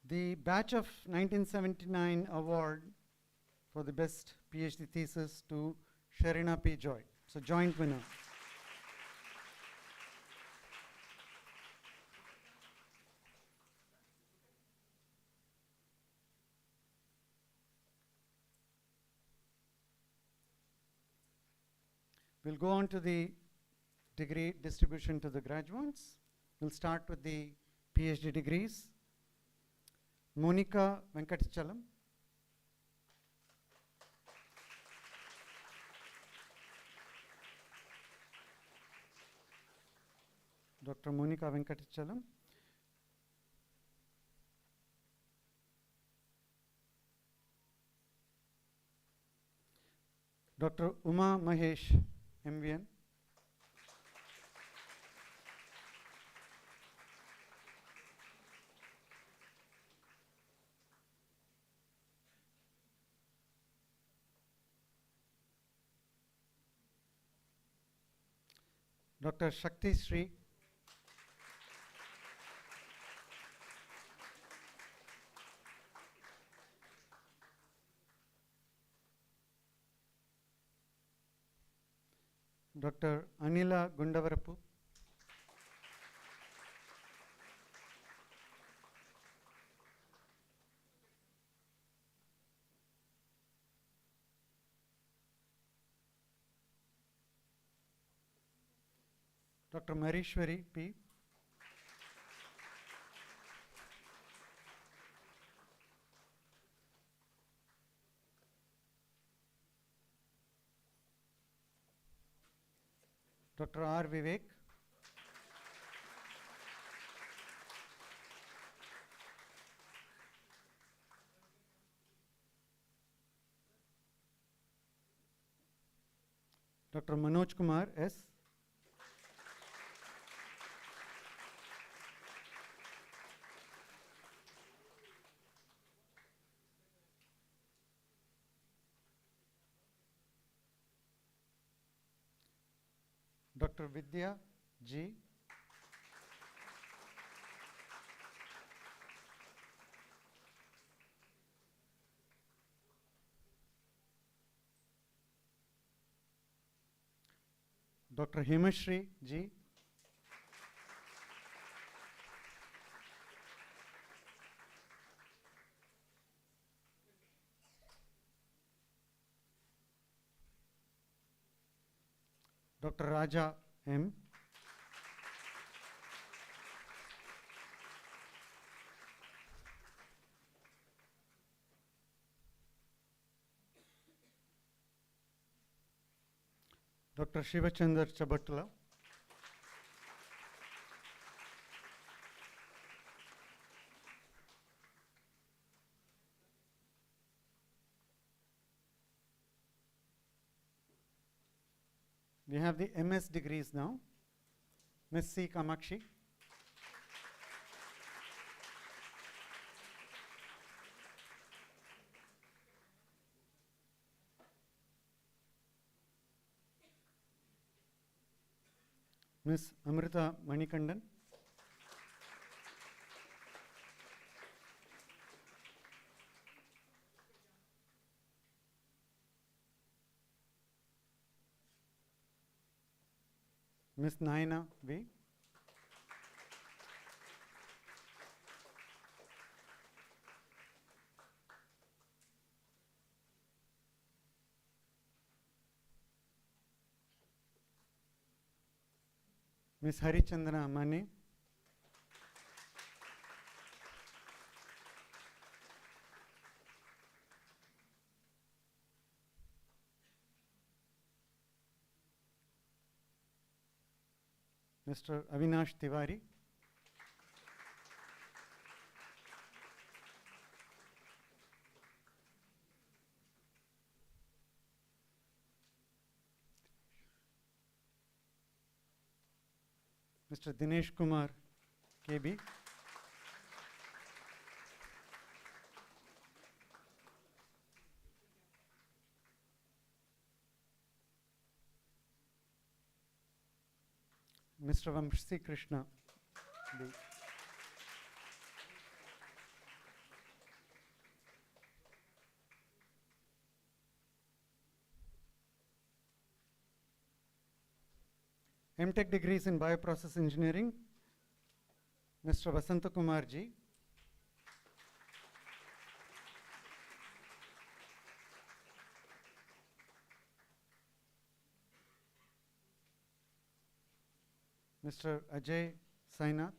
The Batch of 1979 Award for the Best PhD Thesis to Sharina P. Joy. So joint winner. We'll go on to the degree distribution to the graduates. We'll start with the PhD degrees. Monica Venkatachalam. Dr. Monica Venkatachalam. Dr. Uma Mahesh, MVN. Dr. Shakti Sri. Dr. Anila Gundavarapu. Dr. Marishwari P. Dr. R. Vivek. Dr. Manoj Kumar S. Dr. Vidya G. Dr. Himashri G. Dr. Raja M. Dr. Shivachandar Chabatula. We have the MS degrees now. Ms. C. Kamakshi. Ms. Amrita Manikandan. Ms. Naina V. Ms. Harichandra Mane. Mr. Avinash Tiwari. Mr. Dinesh Kumar KB. Mr. Vamshi Krishna B. MTech degrees in Bioprocess Engineering, Mr. Vasanta Kumar Ji. Mr. Ajay Sainath.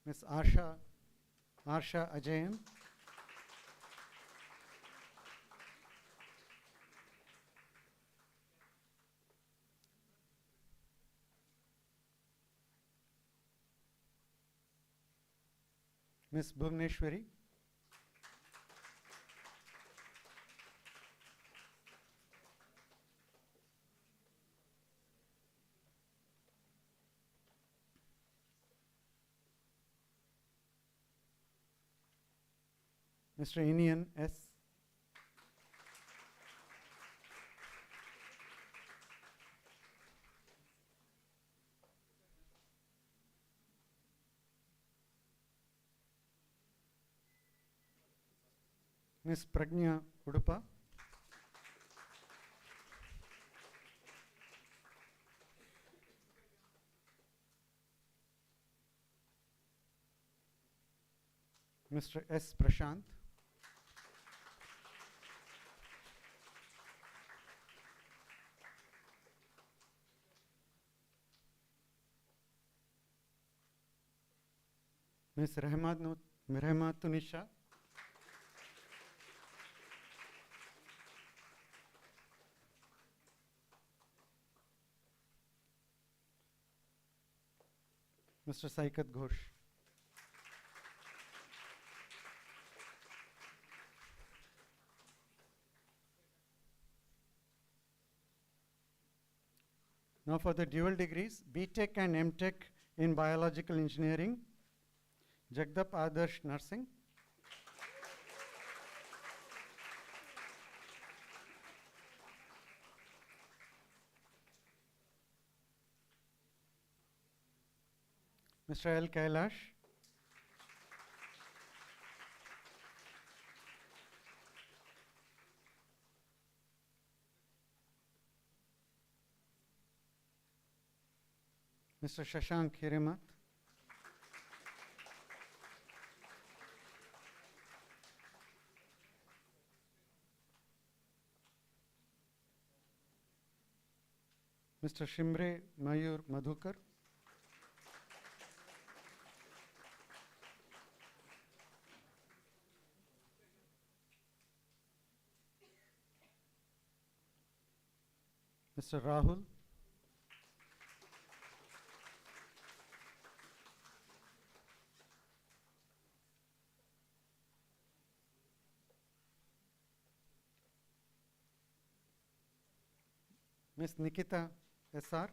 Ms. Arsha Ajayan. Ms. Bhuvaneshwari. Mr. Inian S. Ms. Pragnya Udupa. Mr. S. Prashant. Ms. Rahmatunisha. Mr. Saikat Ghosh. Now for the dual degrees, B.Tech and M.Tech in Biological Engineering, Jagdap Adarsh Nursing. Mr. L. Kailash. Mr. Shashank Hirimat. Mr. Shimre Mayur Madhukar. Mr. Rahul. Ms. Nikita S.R.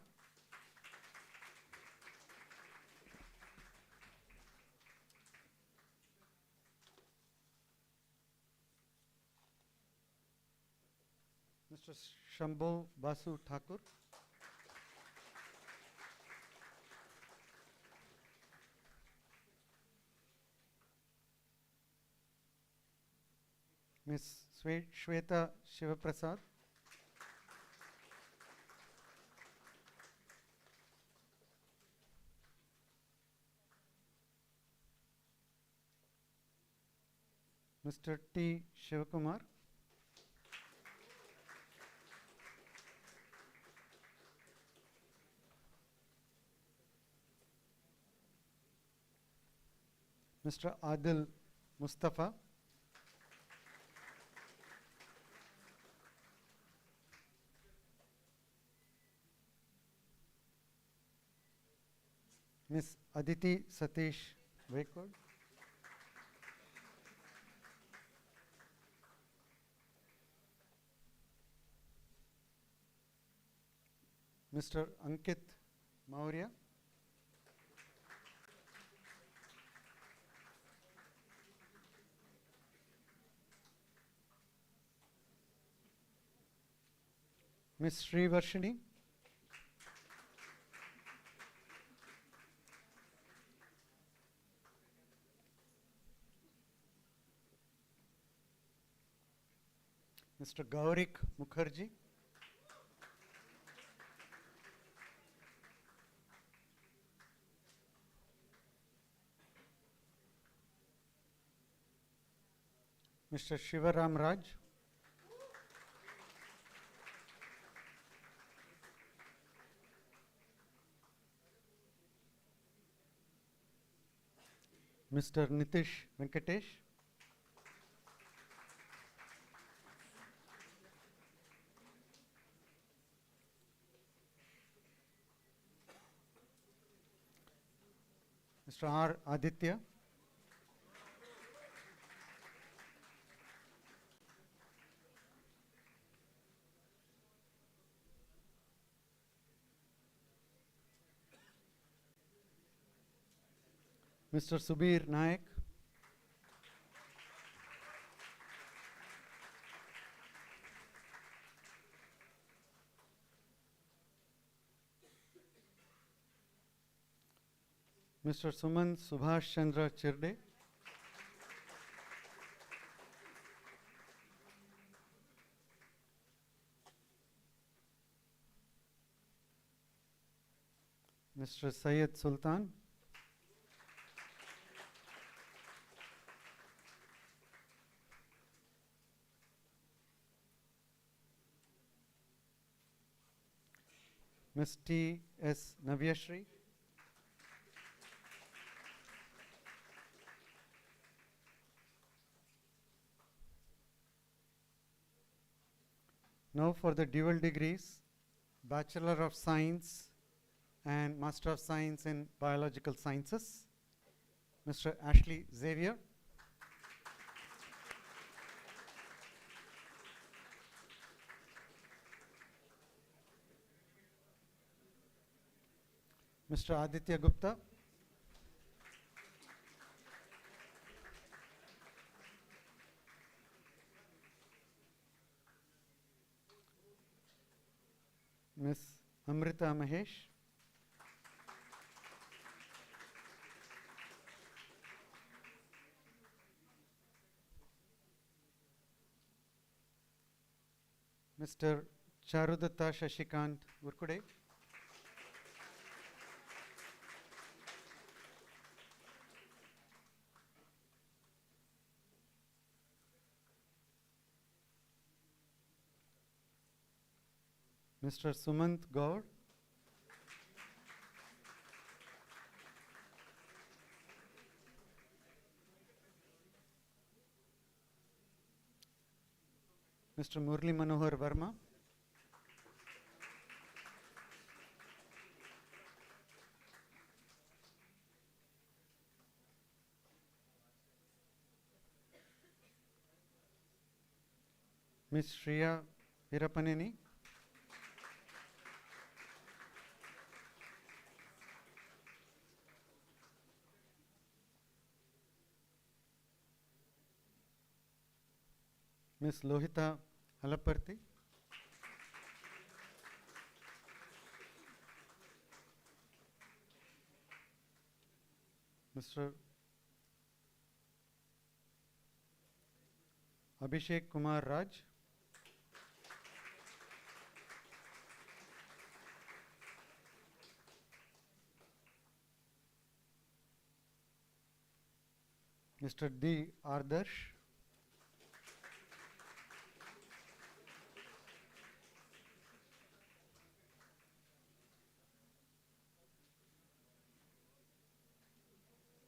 Mr. Shambho Basu Thakur. Ms. Shweta Shivaprasad. Mr. T. Shivakumar. Mr. Adil Mustafa. Ms. Aditi Satish Vaikod. Mr. Ankit Maurya. Ms. Sri Varshini. Mr. Gaurik Mukherjee. Mr. Shivaram Raj. Mr. Nitish Venkatesh. Mr. R. Aditya. Mr. Subir Naik. Mr. Suman Subhash Chandra Chirde. Mr. Syed Sultan. Ms. T. S. Navyashri. Now for the dual degrees, Bachelor of Science and Master of Science in Biological Sciences, Mr. Ashley Xavier. Mr. Aditya Gupta. Ms. Amrita Mahesh. Mr. Charudatta Shashikant Urkude. Mr. Sumant Gaur. Mr. Murli Manohar Verma. Ms. Shriya Hirapaneni. Ms. Lohita Alaparti. Mr. Abhishek Kumar Raj. Mr. D. Ardarsh.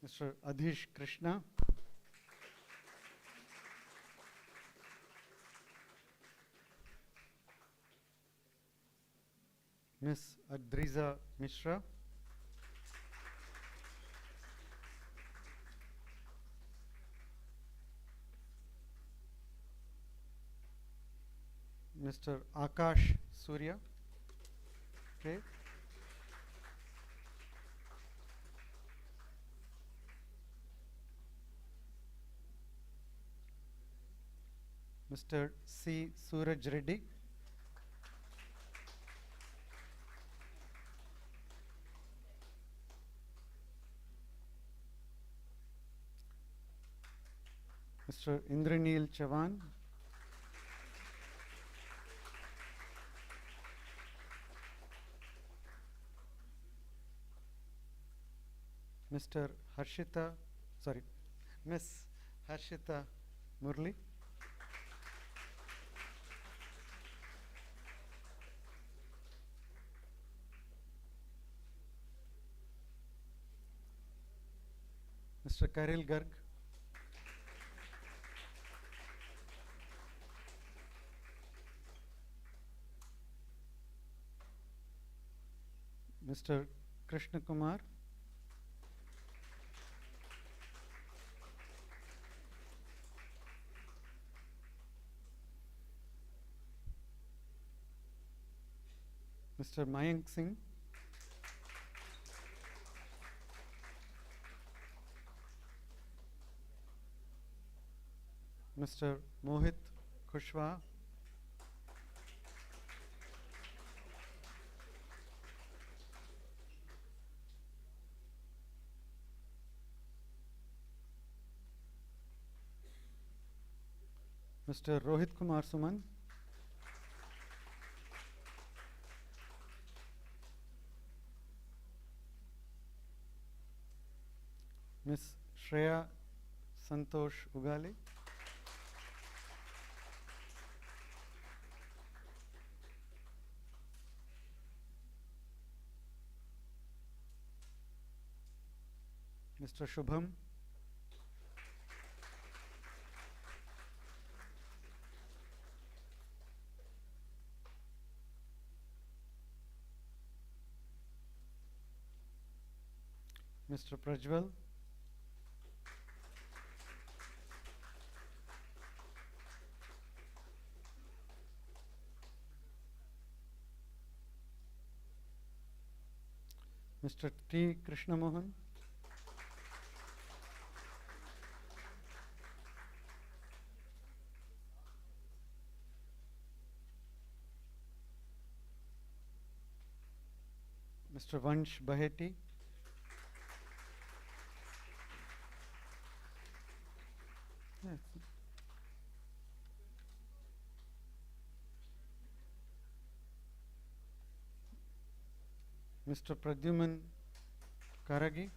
Mr. Adhish Krishna. Ms. Adriza Mishra. Mr. Akash Surya. Okay. Mr. C. Suraj Reddy. Mr. Indraneel Chavan. Mr. Harshita, sorry, Miss Harshita Murli. Mr. Karil Garg, Mr. Krishna Kumar, Mr. Mayank Singh, Mr. Mohit Kushwaha, Mr. Rohit Kumar Suman, Ms. Shreya Santosh Ugale, Mr. Shubham, Mr. Prajwal, Mr. T. Krishnamohan, Mr. Vansh Baheti, yes. Mr. Pradyuman Karagi,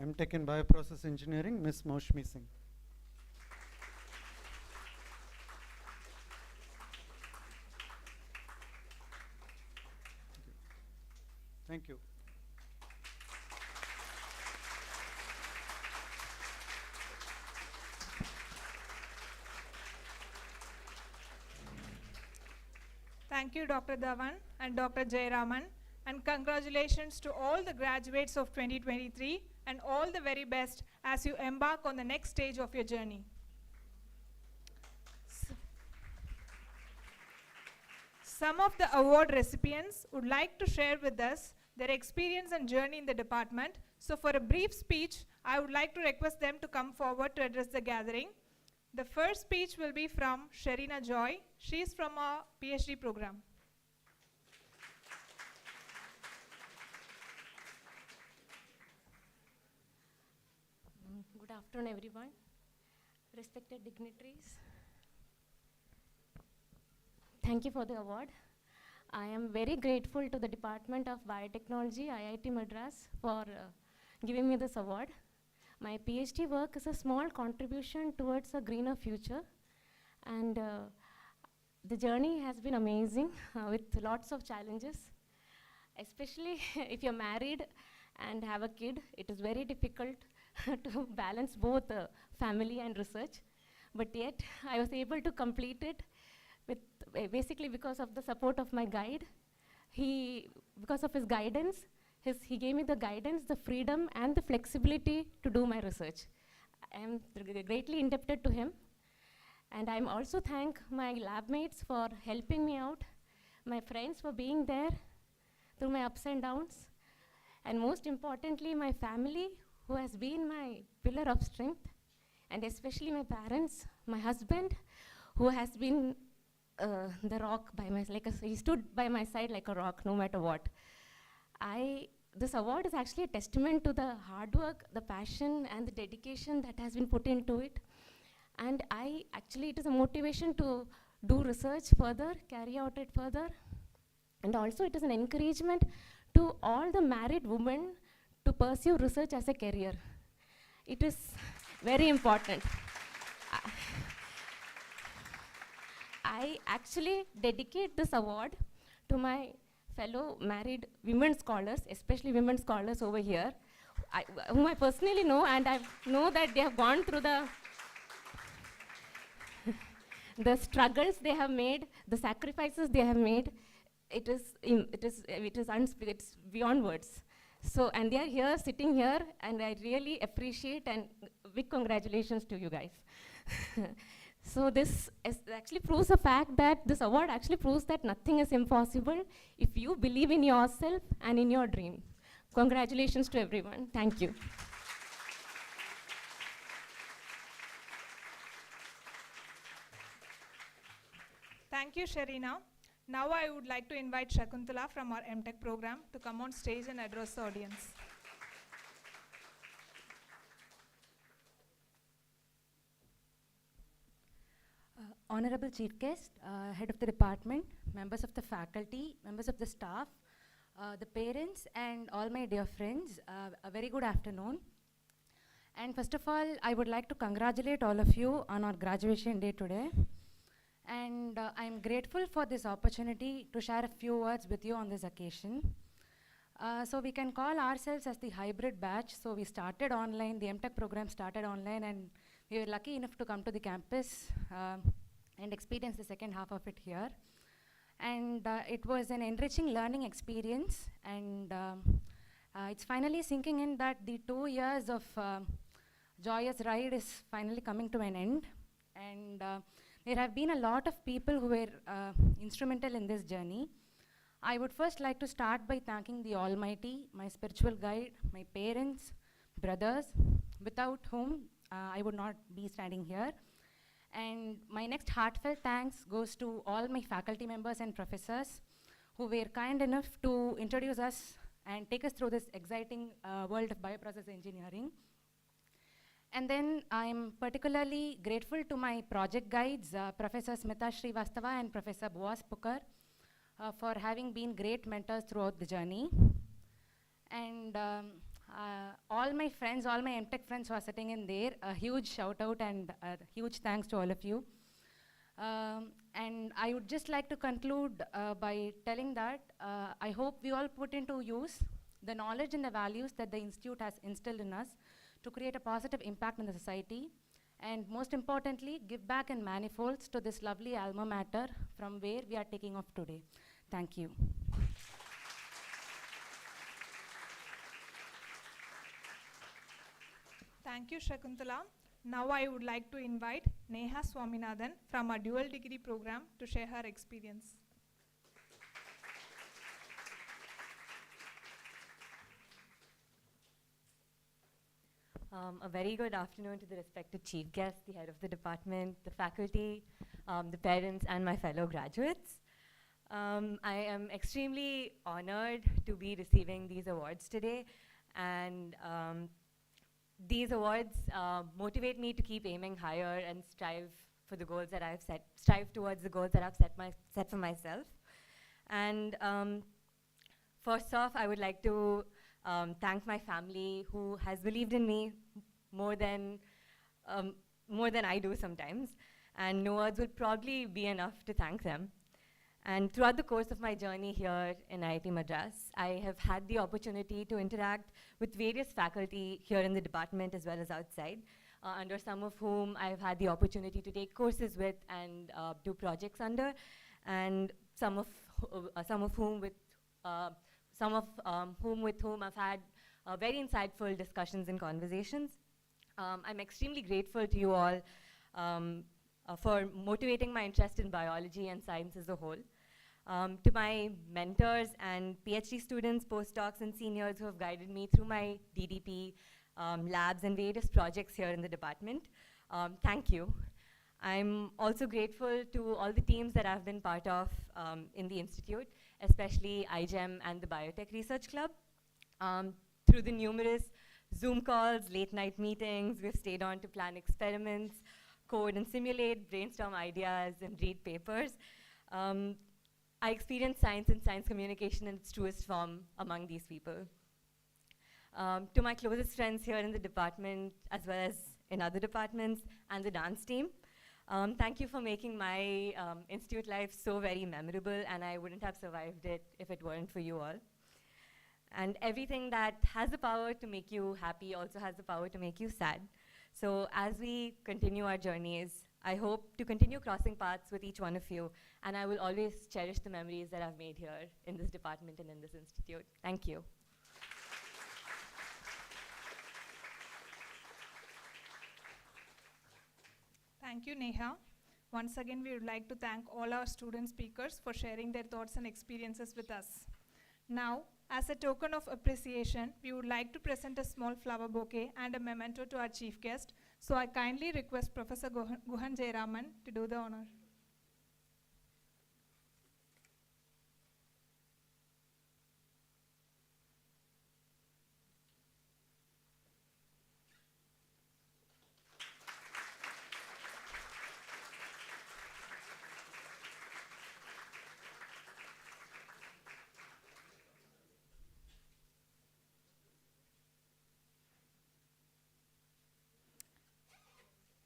M.Tech in Bioprocess Engineering, Ms. Maushmi Singh. Thank you. Thank you, Dr. Dhawan and Dr. Jayaraman, and congratulations to all the graduates of 2023 and all the very best as you embark on the next stage of your journey. Some of the award recipients would like to share with us their experience and journey in the department. So for a brief speech, I would like to request them to come forward to address the gathering. The first speech will be from Sharina Joy. She is from our PhD program. Good afternoon, everyone. Respected dignitaries, thank you for the award. I am very grateful to the Department of Biotechnology, IIT Madras, for giving me this award. My PhD work is a small contribution towards a greener future, and the journey has been amazing with lots of challenges. Especially if you're married and have a kid, it is very difficult to balance both family and research. But yet, I was able to complete it with basically because of the support of my guide. Because of his guidance, he gave me the guidance, the freedom, and the flexibility to do my research. I am greatly indebted to him. And I'm also thank my lab mates for helping me out, my friends for being there through my ups and downs, and most importantly, my family, who has been my pillar of strength, and especially my parents, my husband, who has been the rock by my side, he stood by my side like a rock, no matter what. This award is actually a testament to the hard work, the passion, and the dedication that has been put into it. And it is a motivation to do research further, carry out it further. And also it is an encouragement to all the married women to pursue research as a career. It is very important. I actually dedicate this award to my fellow married women scholars, especially women scholars over here, whom I personally know, and I know that they have gone through the struggles they have made, the sacrifices they have made. It's beyond words. So, and they are here, sitting here, and I really appreciate and big congratulations to you guys. So this actually proves the fact that this award actually proves that nothing is impossible if you believe in yourself and in your dream. Congratulations to everyone. Thank you. Thank you, Sharina. Now I would like to invite Shakuntala from our MTech program to come on stage and address the audience. Honorable Chief Guest, Head of the Department, members of the faculty, members of the staff, the parents and all my dear friends, a very good afternoon. And first of all, I would like to congratulate all of you on our graduation day today. And I'm grateful for this opportunity to share a few words with you on this occasion. So we can call ourselves as the hybrid batch. So we started online, the MTech program started online, and we were lucky enough to come to the campus and experience the second half of it here. And it was an enriching learning experience, and it's finally sinking in that the 2 years of joyous ride is finally coming to an end. And there have been a lot of people who were instrumental in this journey. I would first like to start by thanking the Almighty, my spiritual guide, my parents, brothers, without whom I would not be standing here. And my next heartfelt thanks goes to all my faculty members and professors who were kind enough to introduce us and take us through this exciting world of bioprocess engineering. And then I'm particularly grateful to my project guides, Professor Smita Srivastava and Professor Boaz Pukar, for having been great mentors throughout the journey. And all my friends, all my MTech friends who are sitting in there, a huge shout out and a huge thanks to all of you. And I would just like to conclude by telling that I hope we all put into use the knowledge and the values that the Institute has instilled in us to create a positive impact in the society, and most importantly, give back in manifolds to this lovely alma mater from where we are taking off today. Thank you. Thank you, Shakuntala. Now I would like to invite Neha Swaminathan from our dual degree program to share her experience. A very good afternoon to the respected chief guests, the head of the department, the faculty, the parents, and my fellow graduates. I am extremely honored to be receiving these awards today, and these awards motivate me to keep aiming higher and strive for the goals that I've strive towards the goals that I've set for myself. And first off, I would like to thank my family who has believed in me more than I do sometimes, and no words will probably be enough to thank them. And throughout the course of my journey here in IIT Madras, I have had the opportunity to interact with various faculty here in the department as well as outside, under some of whom I've had the opportunity to take courses with and do projects under, and some of whom with whom I've had very insightful discussions and conversations. I'm extremely grateful to you all for motivating my interest in biology and science as a whole. To my mentors and PhD students, postdocs, and seniors who have guided me through my D3P labs and various projects here in the department, thank you. I'm also grateful to all the teams that I've been part of in the Institute, especially iGEM and the Biotech Research Club. Through the numerous Zoom calls, late night meetings, we've stayed on to plan experiments, code and simulate, brainstorm ideas, and read papers. I experienced science and science communication in its truest form among these people. To my closest friends here in the department, as well as in other departments, and the dance team, Thank you for making my institute life so very memorable, and I wouldn't have survived it if it weren't for you all. And everything that has the power to make you happy also has the power to make you sad. So as we continue our journeys, I hope to continue crossing paths with each one of you, and I will always cherish the memories that I've made here in this department and in this institute. Thank you. Thank you, Neha. Once again, we would like to thank all our student speakers for sharing their thoughts and experiences with us. Now, as a token of appreciation, we would like to present a small flower bouquet and a memento to our chief guest. So I kindly request Professor Guhan Jayaraman to do the honor.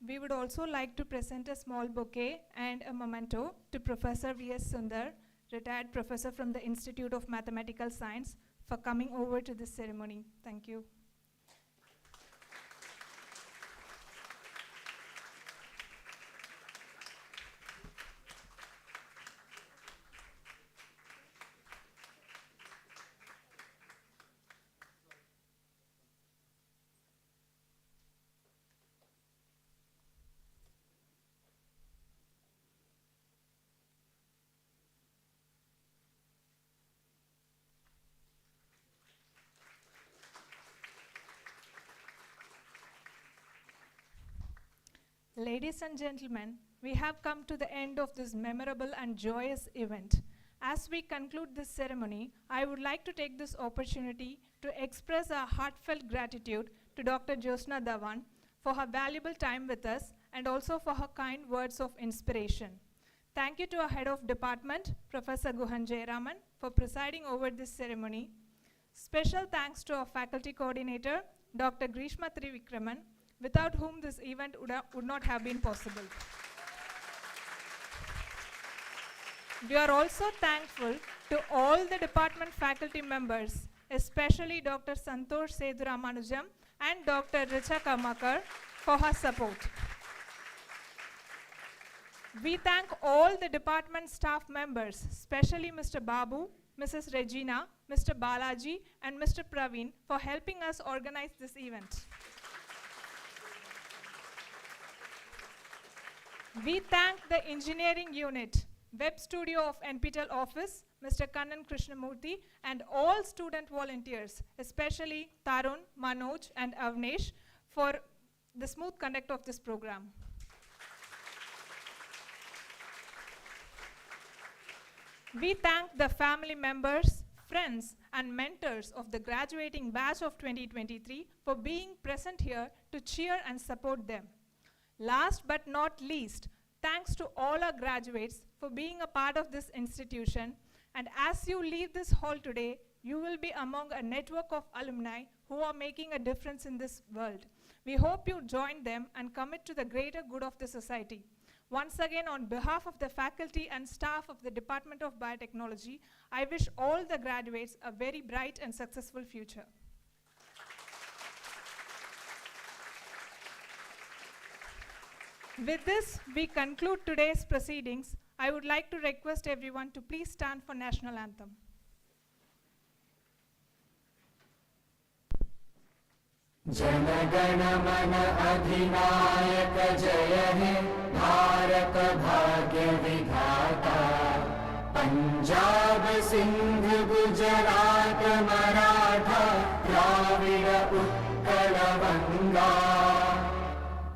We would also like to present a small bouquet and a memento to Professor V.S. Sundar, retired professor from the Institute of Mathematical Science, for coming over to this ceremony. Thank you. Ladies and gentlemen, we have come to the end of this memorable and joyous event. As we conclude this ceremony, I would like to take this opportunity to express our heartfelt gratitude to Dr. Josna Dhawan for her valuable time with us and also for her kind words of inspiration. Thank you to our head of department, Professor Guhan Jayaraman, for presiding over this ceremony. Special thanks to our faculty coordinator, Dr. Grishma Trivikraman, without whom this event would not have been possible. We are also thankful to all the department faculty members, especially Dr. Santosh Sethu Ramanujam and Dr. Richa Kamakar for her support. We thank all the department staff members, especially Mr. Babu, Mrs. Regina, Mr. Balaji, and Mr. Praveen for helping us organize this event. We thank the engineering unit, web studio of NPTEL office, Mr. Kannan Krishnamurthy, and all student volunteers, especially Tarun, Manoj, and Avnesh, for the smooth conduct of this program. We thank the family members, friends, and mentors of the graduating batch of 2023 for being present here to cheer and support them. Last but not least, thanks to all our graduates for being a part of this institution. And as you leave this hall today, you will be among a network of alumni who are making a difference in this world. We hope you join them and commit to the greater good of the society. Once again, on behalf of the faculty and staff of the Department of Biotechnology, I wish all the graduates a very bright and successful future. With this, we conclude today's proceedings. I would like to request everyone to please stand for national anthem. जनगण मन अधिनायक जय हे भारत भाग्य विधाता पंजाब सिंध गुजरात मराठा द्राविड़ उत्कल गंगा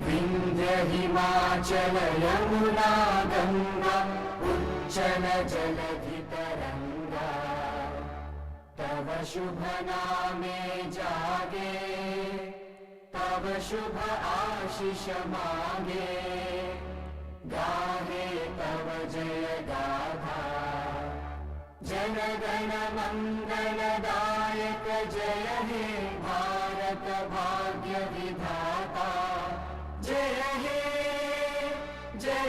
विंध्य हिमाचल यमुना गंगा उच्चल जलधि तरंगा तव शुभ नामे जागे तव शुभ आशीष मांगे गाहे तव जय गाथा जन गण मंगलदायक जय हे भारत भाग्य विधाता जय हे जय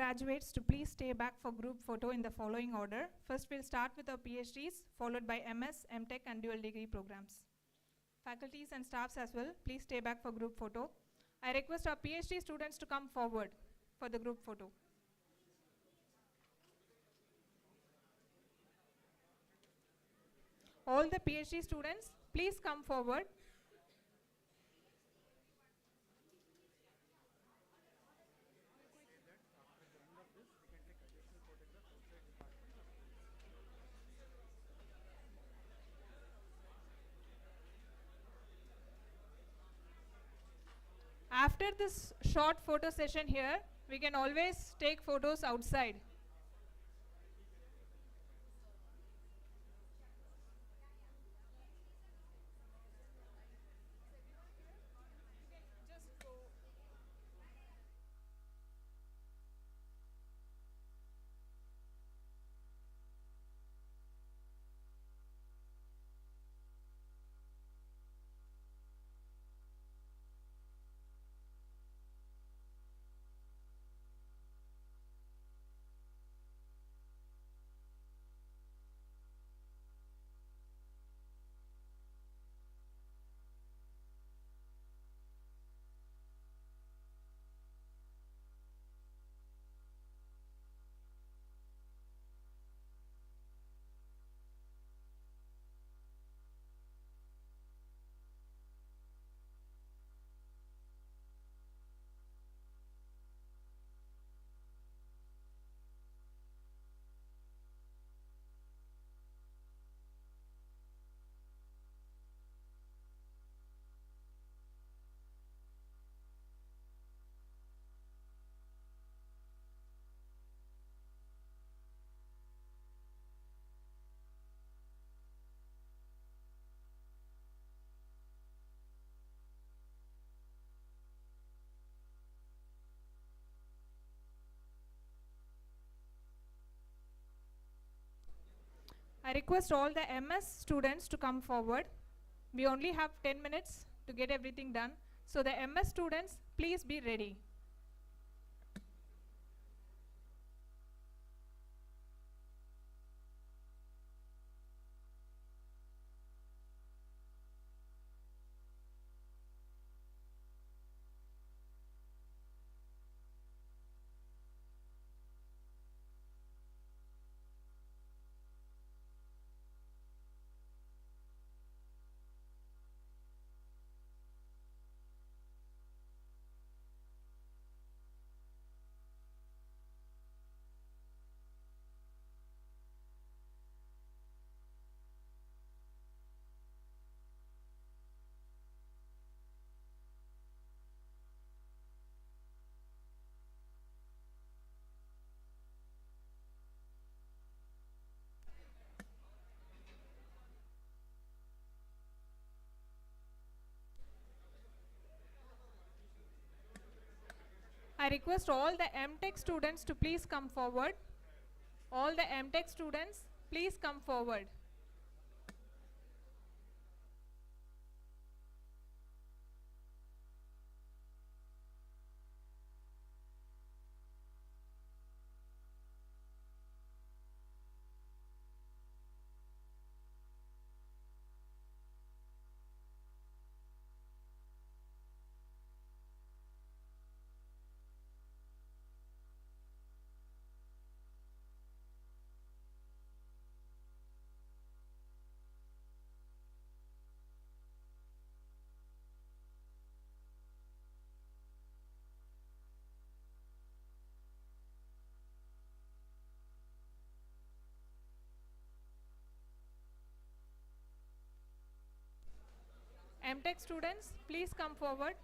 graduates to please stay back for group photo in the following order. First, we'll start with our PhDs, followed by MS, MTech, and dual degree programs. Faculties and staffs as well, please stay back for group photo. I request our PhD students to come forward for the group photo. All the PhD students, please come forward. After this short photo session here, we can always take photos outside. I request all the MS students to come forward. We only have 10 minutes to get everything done. So the MS students, please be ready. I request all the MTech students to please come forward. All the MTech students, please come forward. MTech students, please come forward.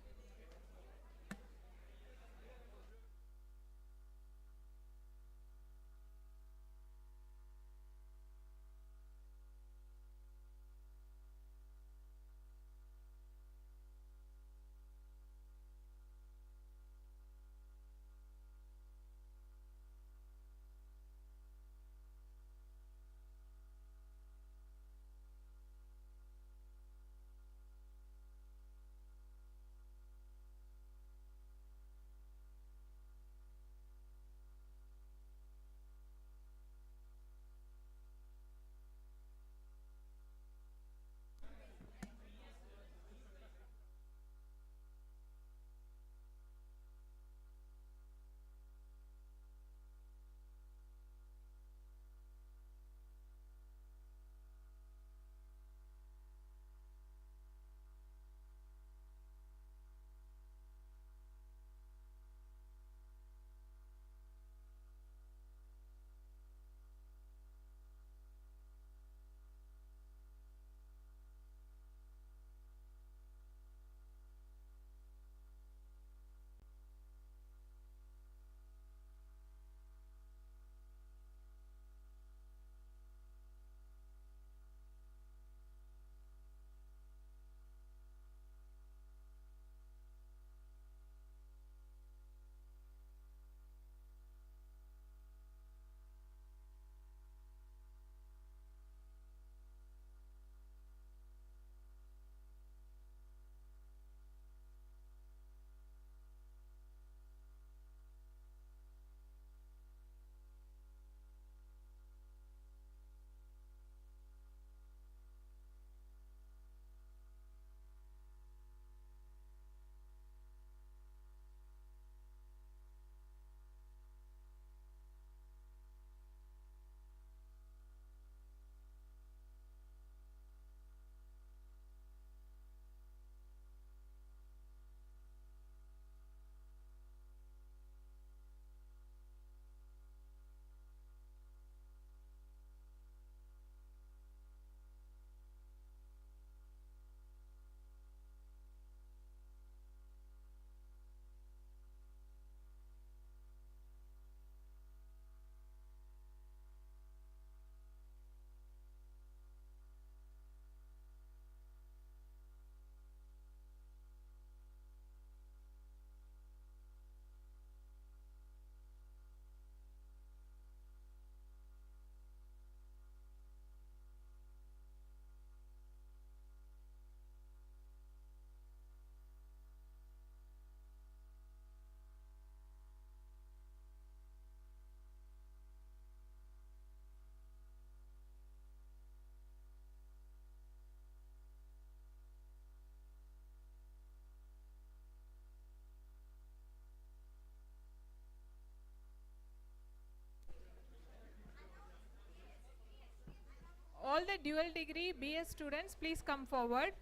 the dual degree BS students, please come forward.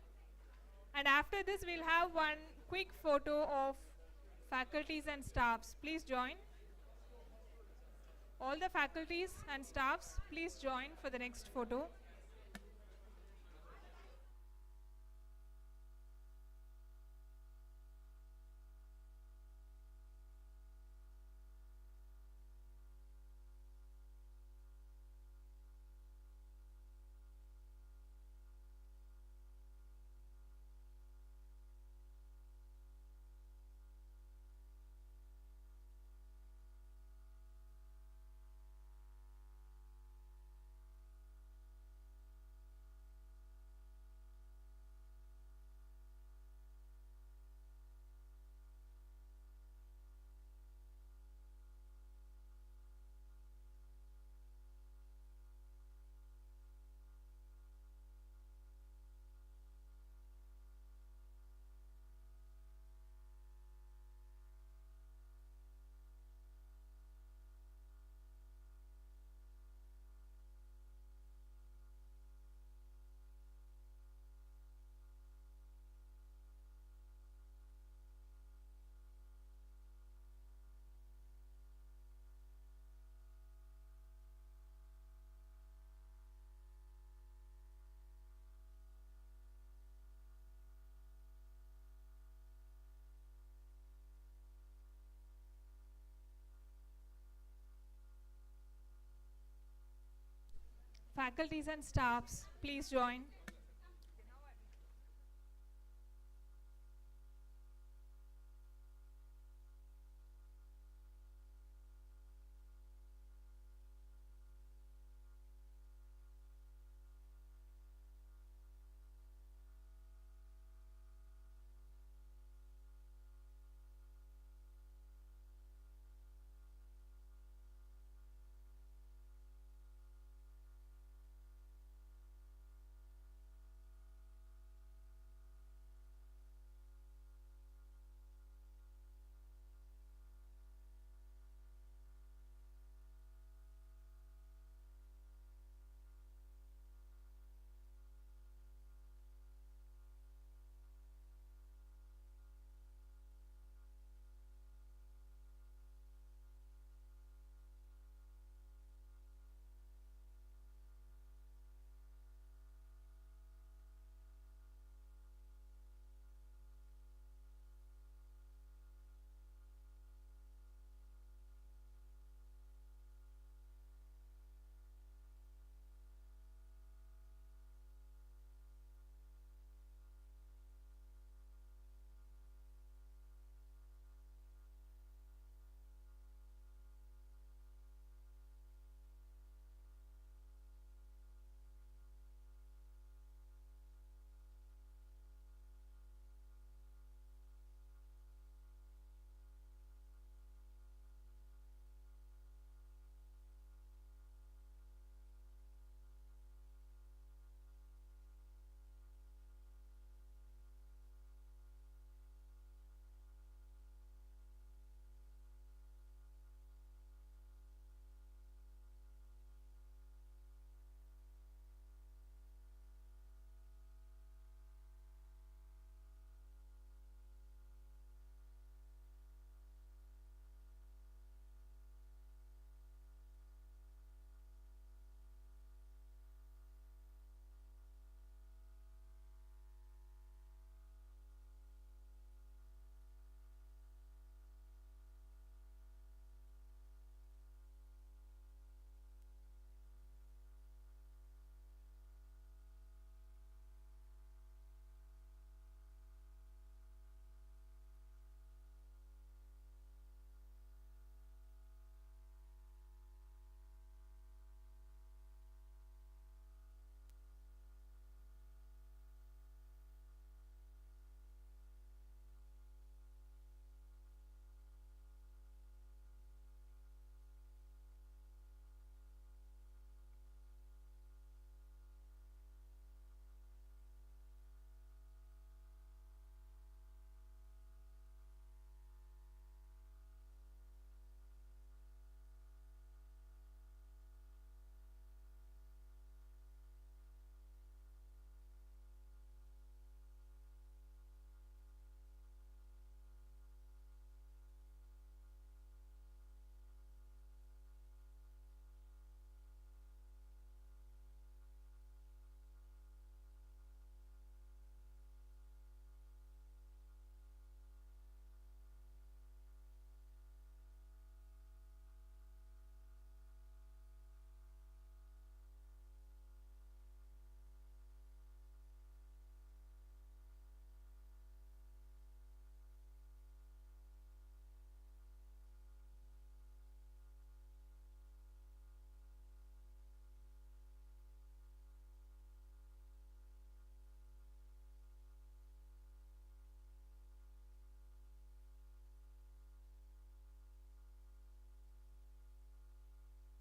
And after this, we'll have one quick photo of faculties and staffs. Please join. All the faculties and staffs, please join for the next photo. Faculties and staffs, please join.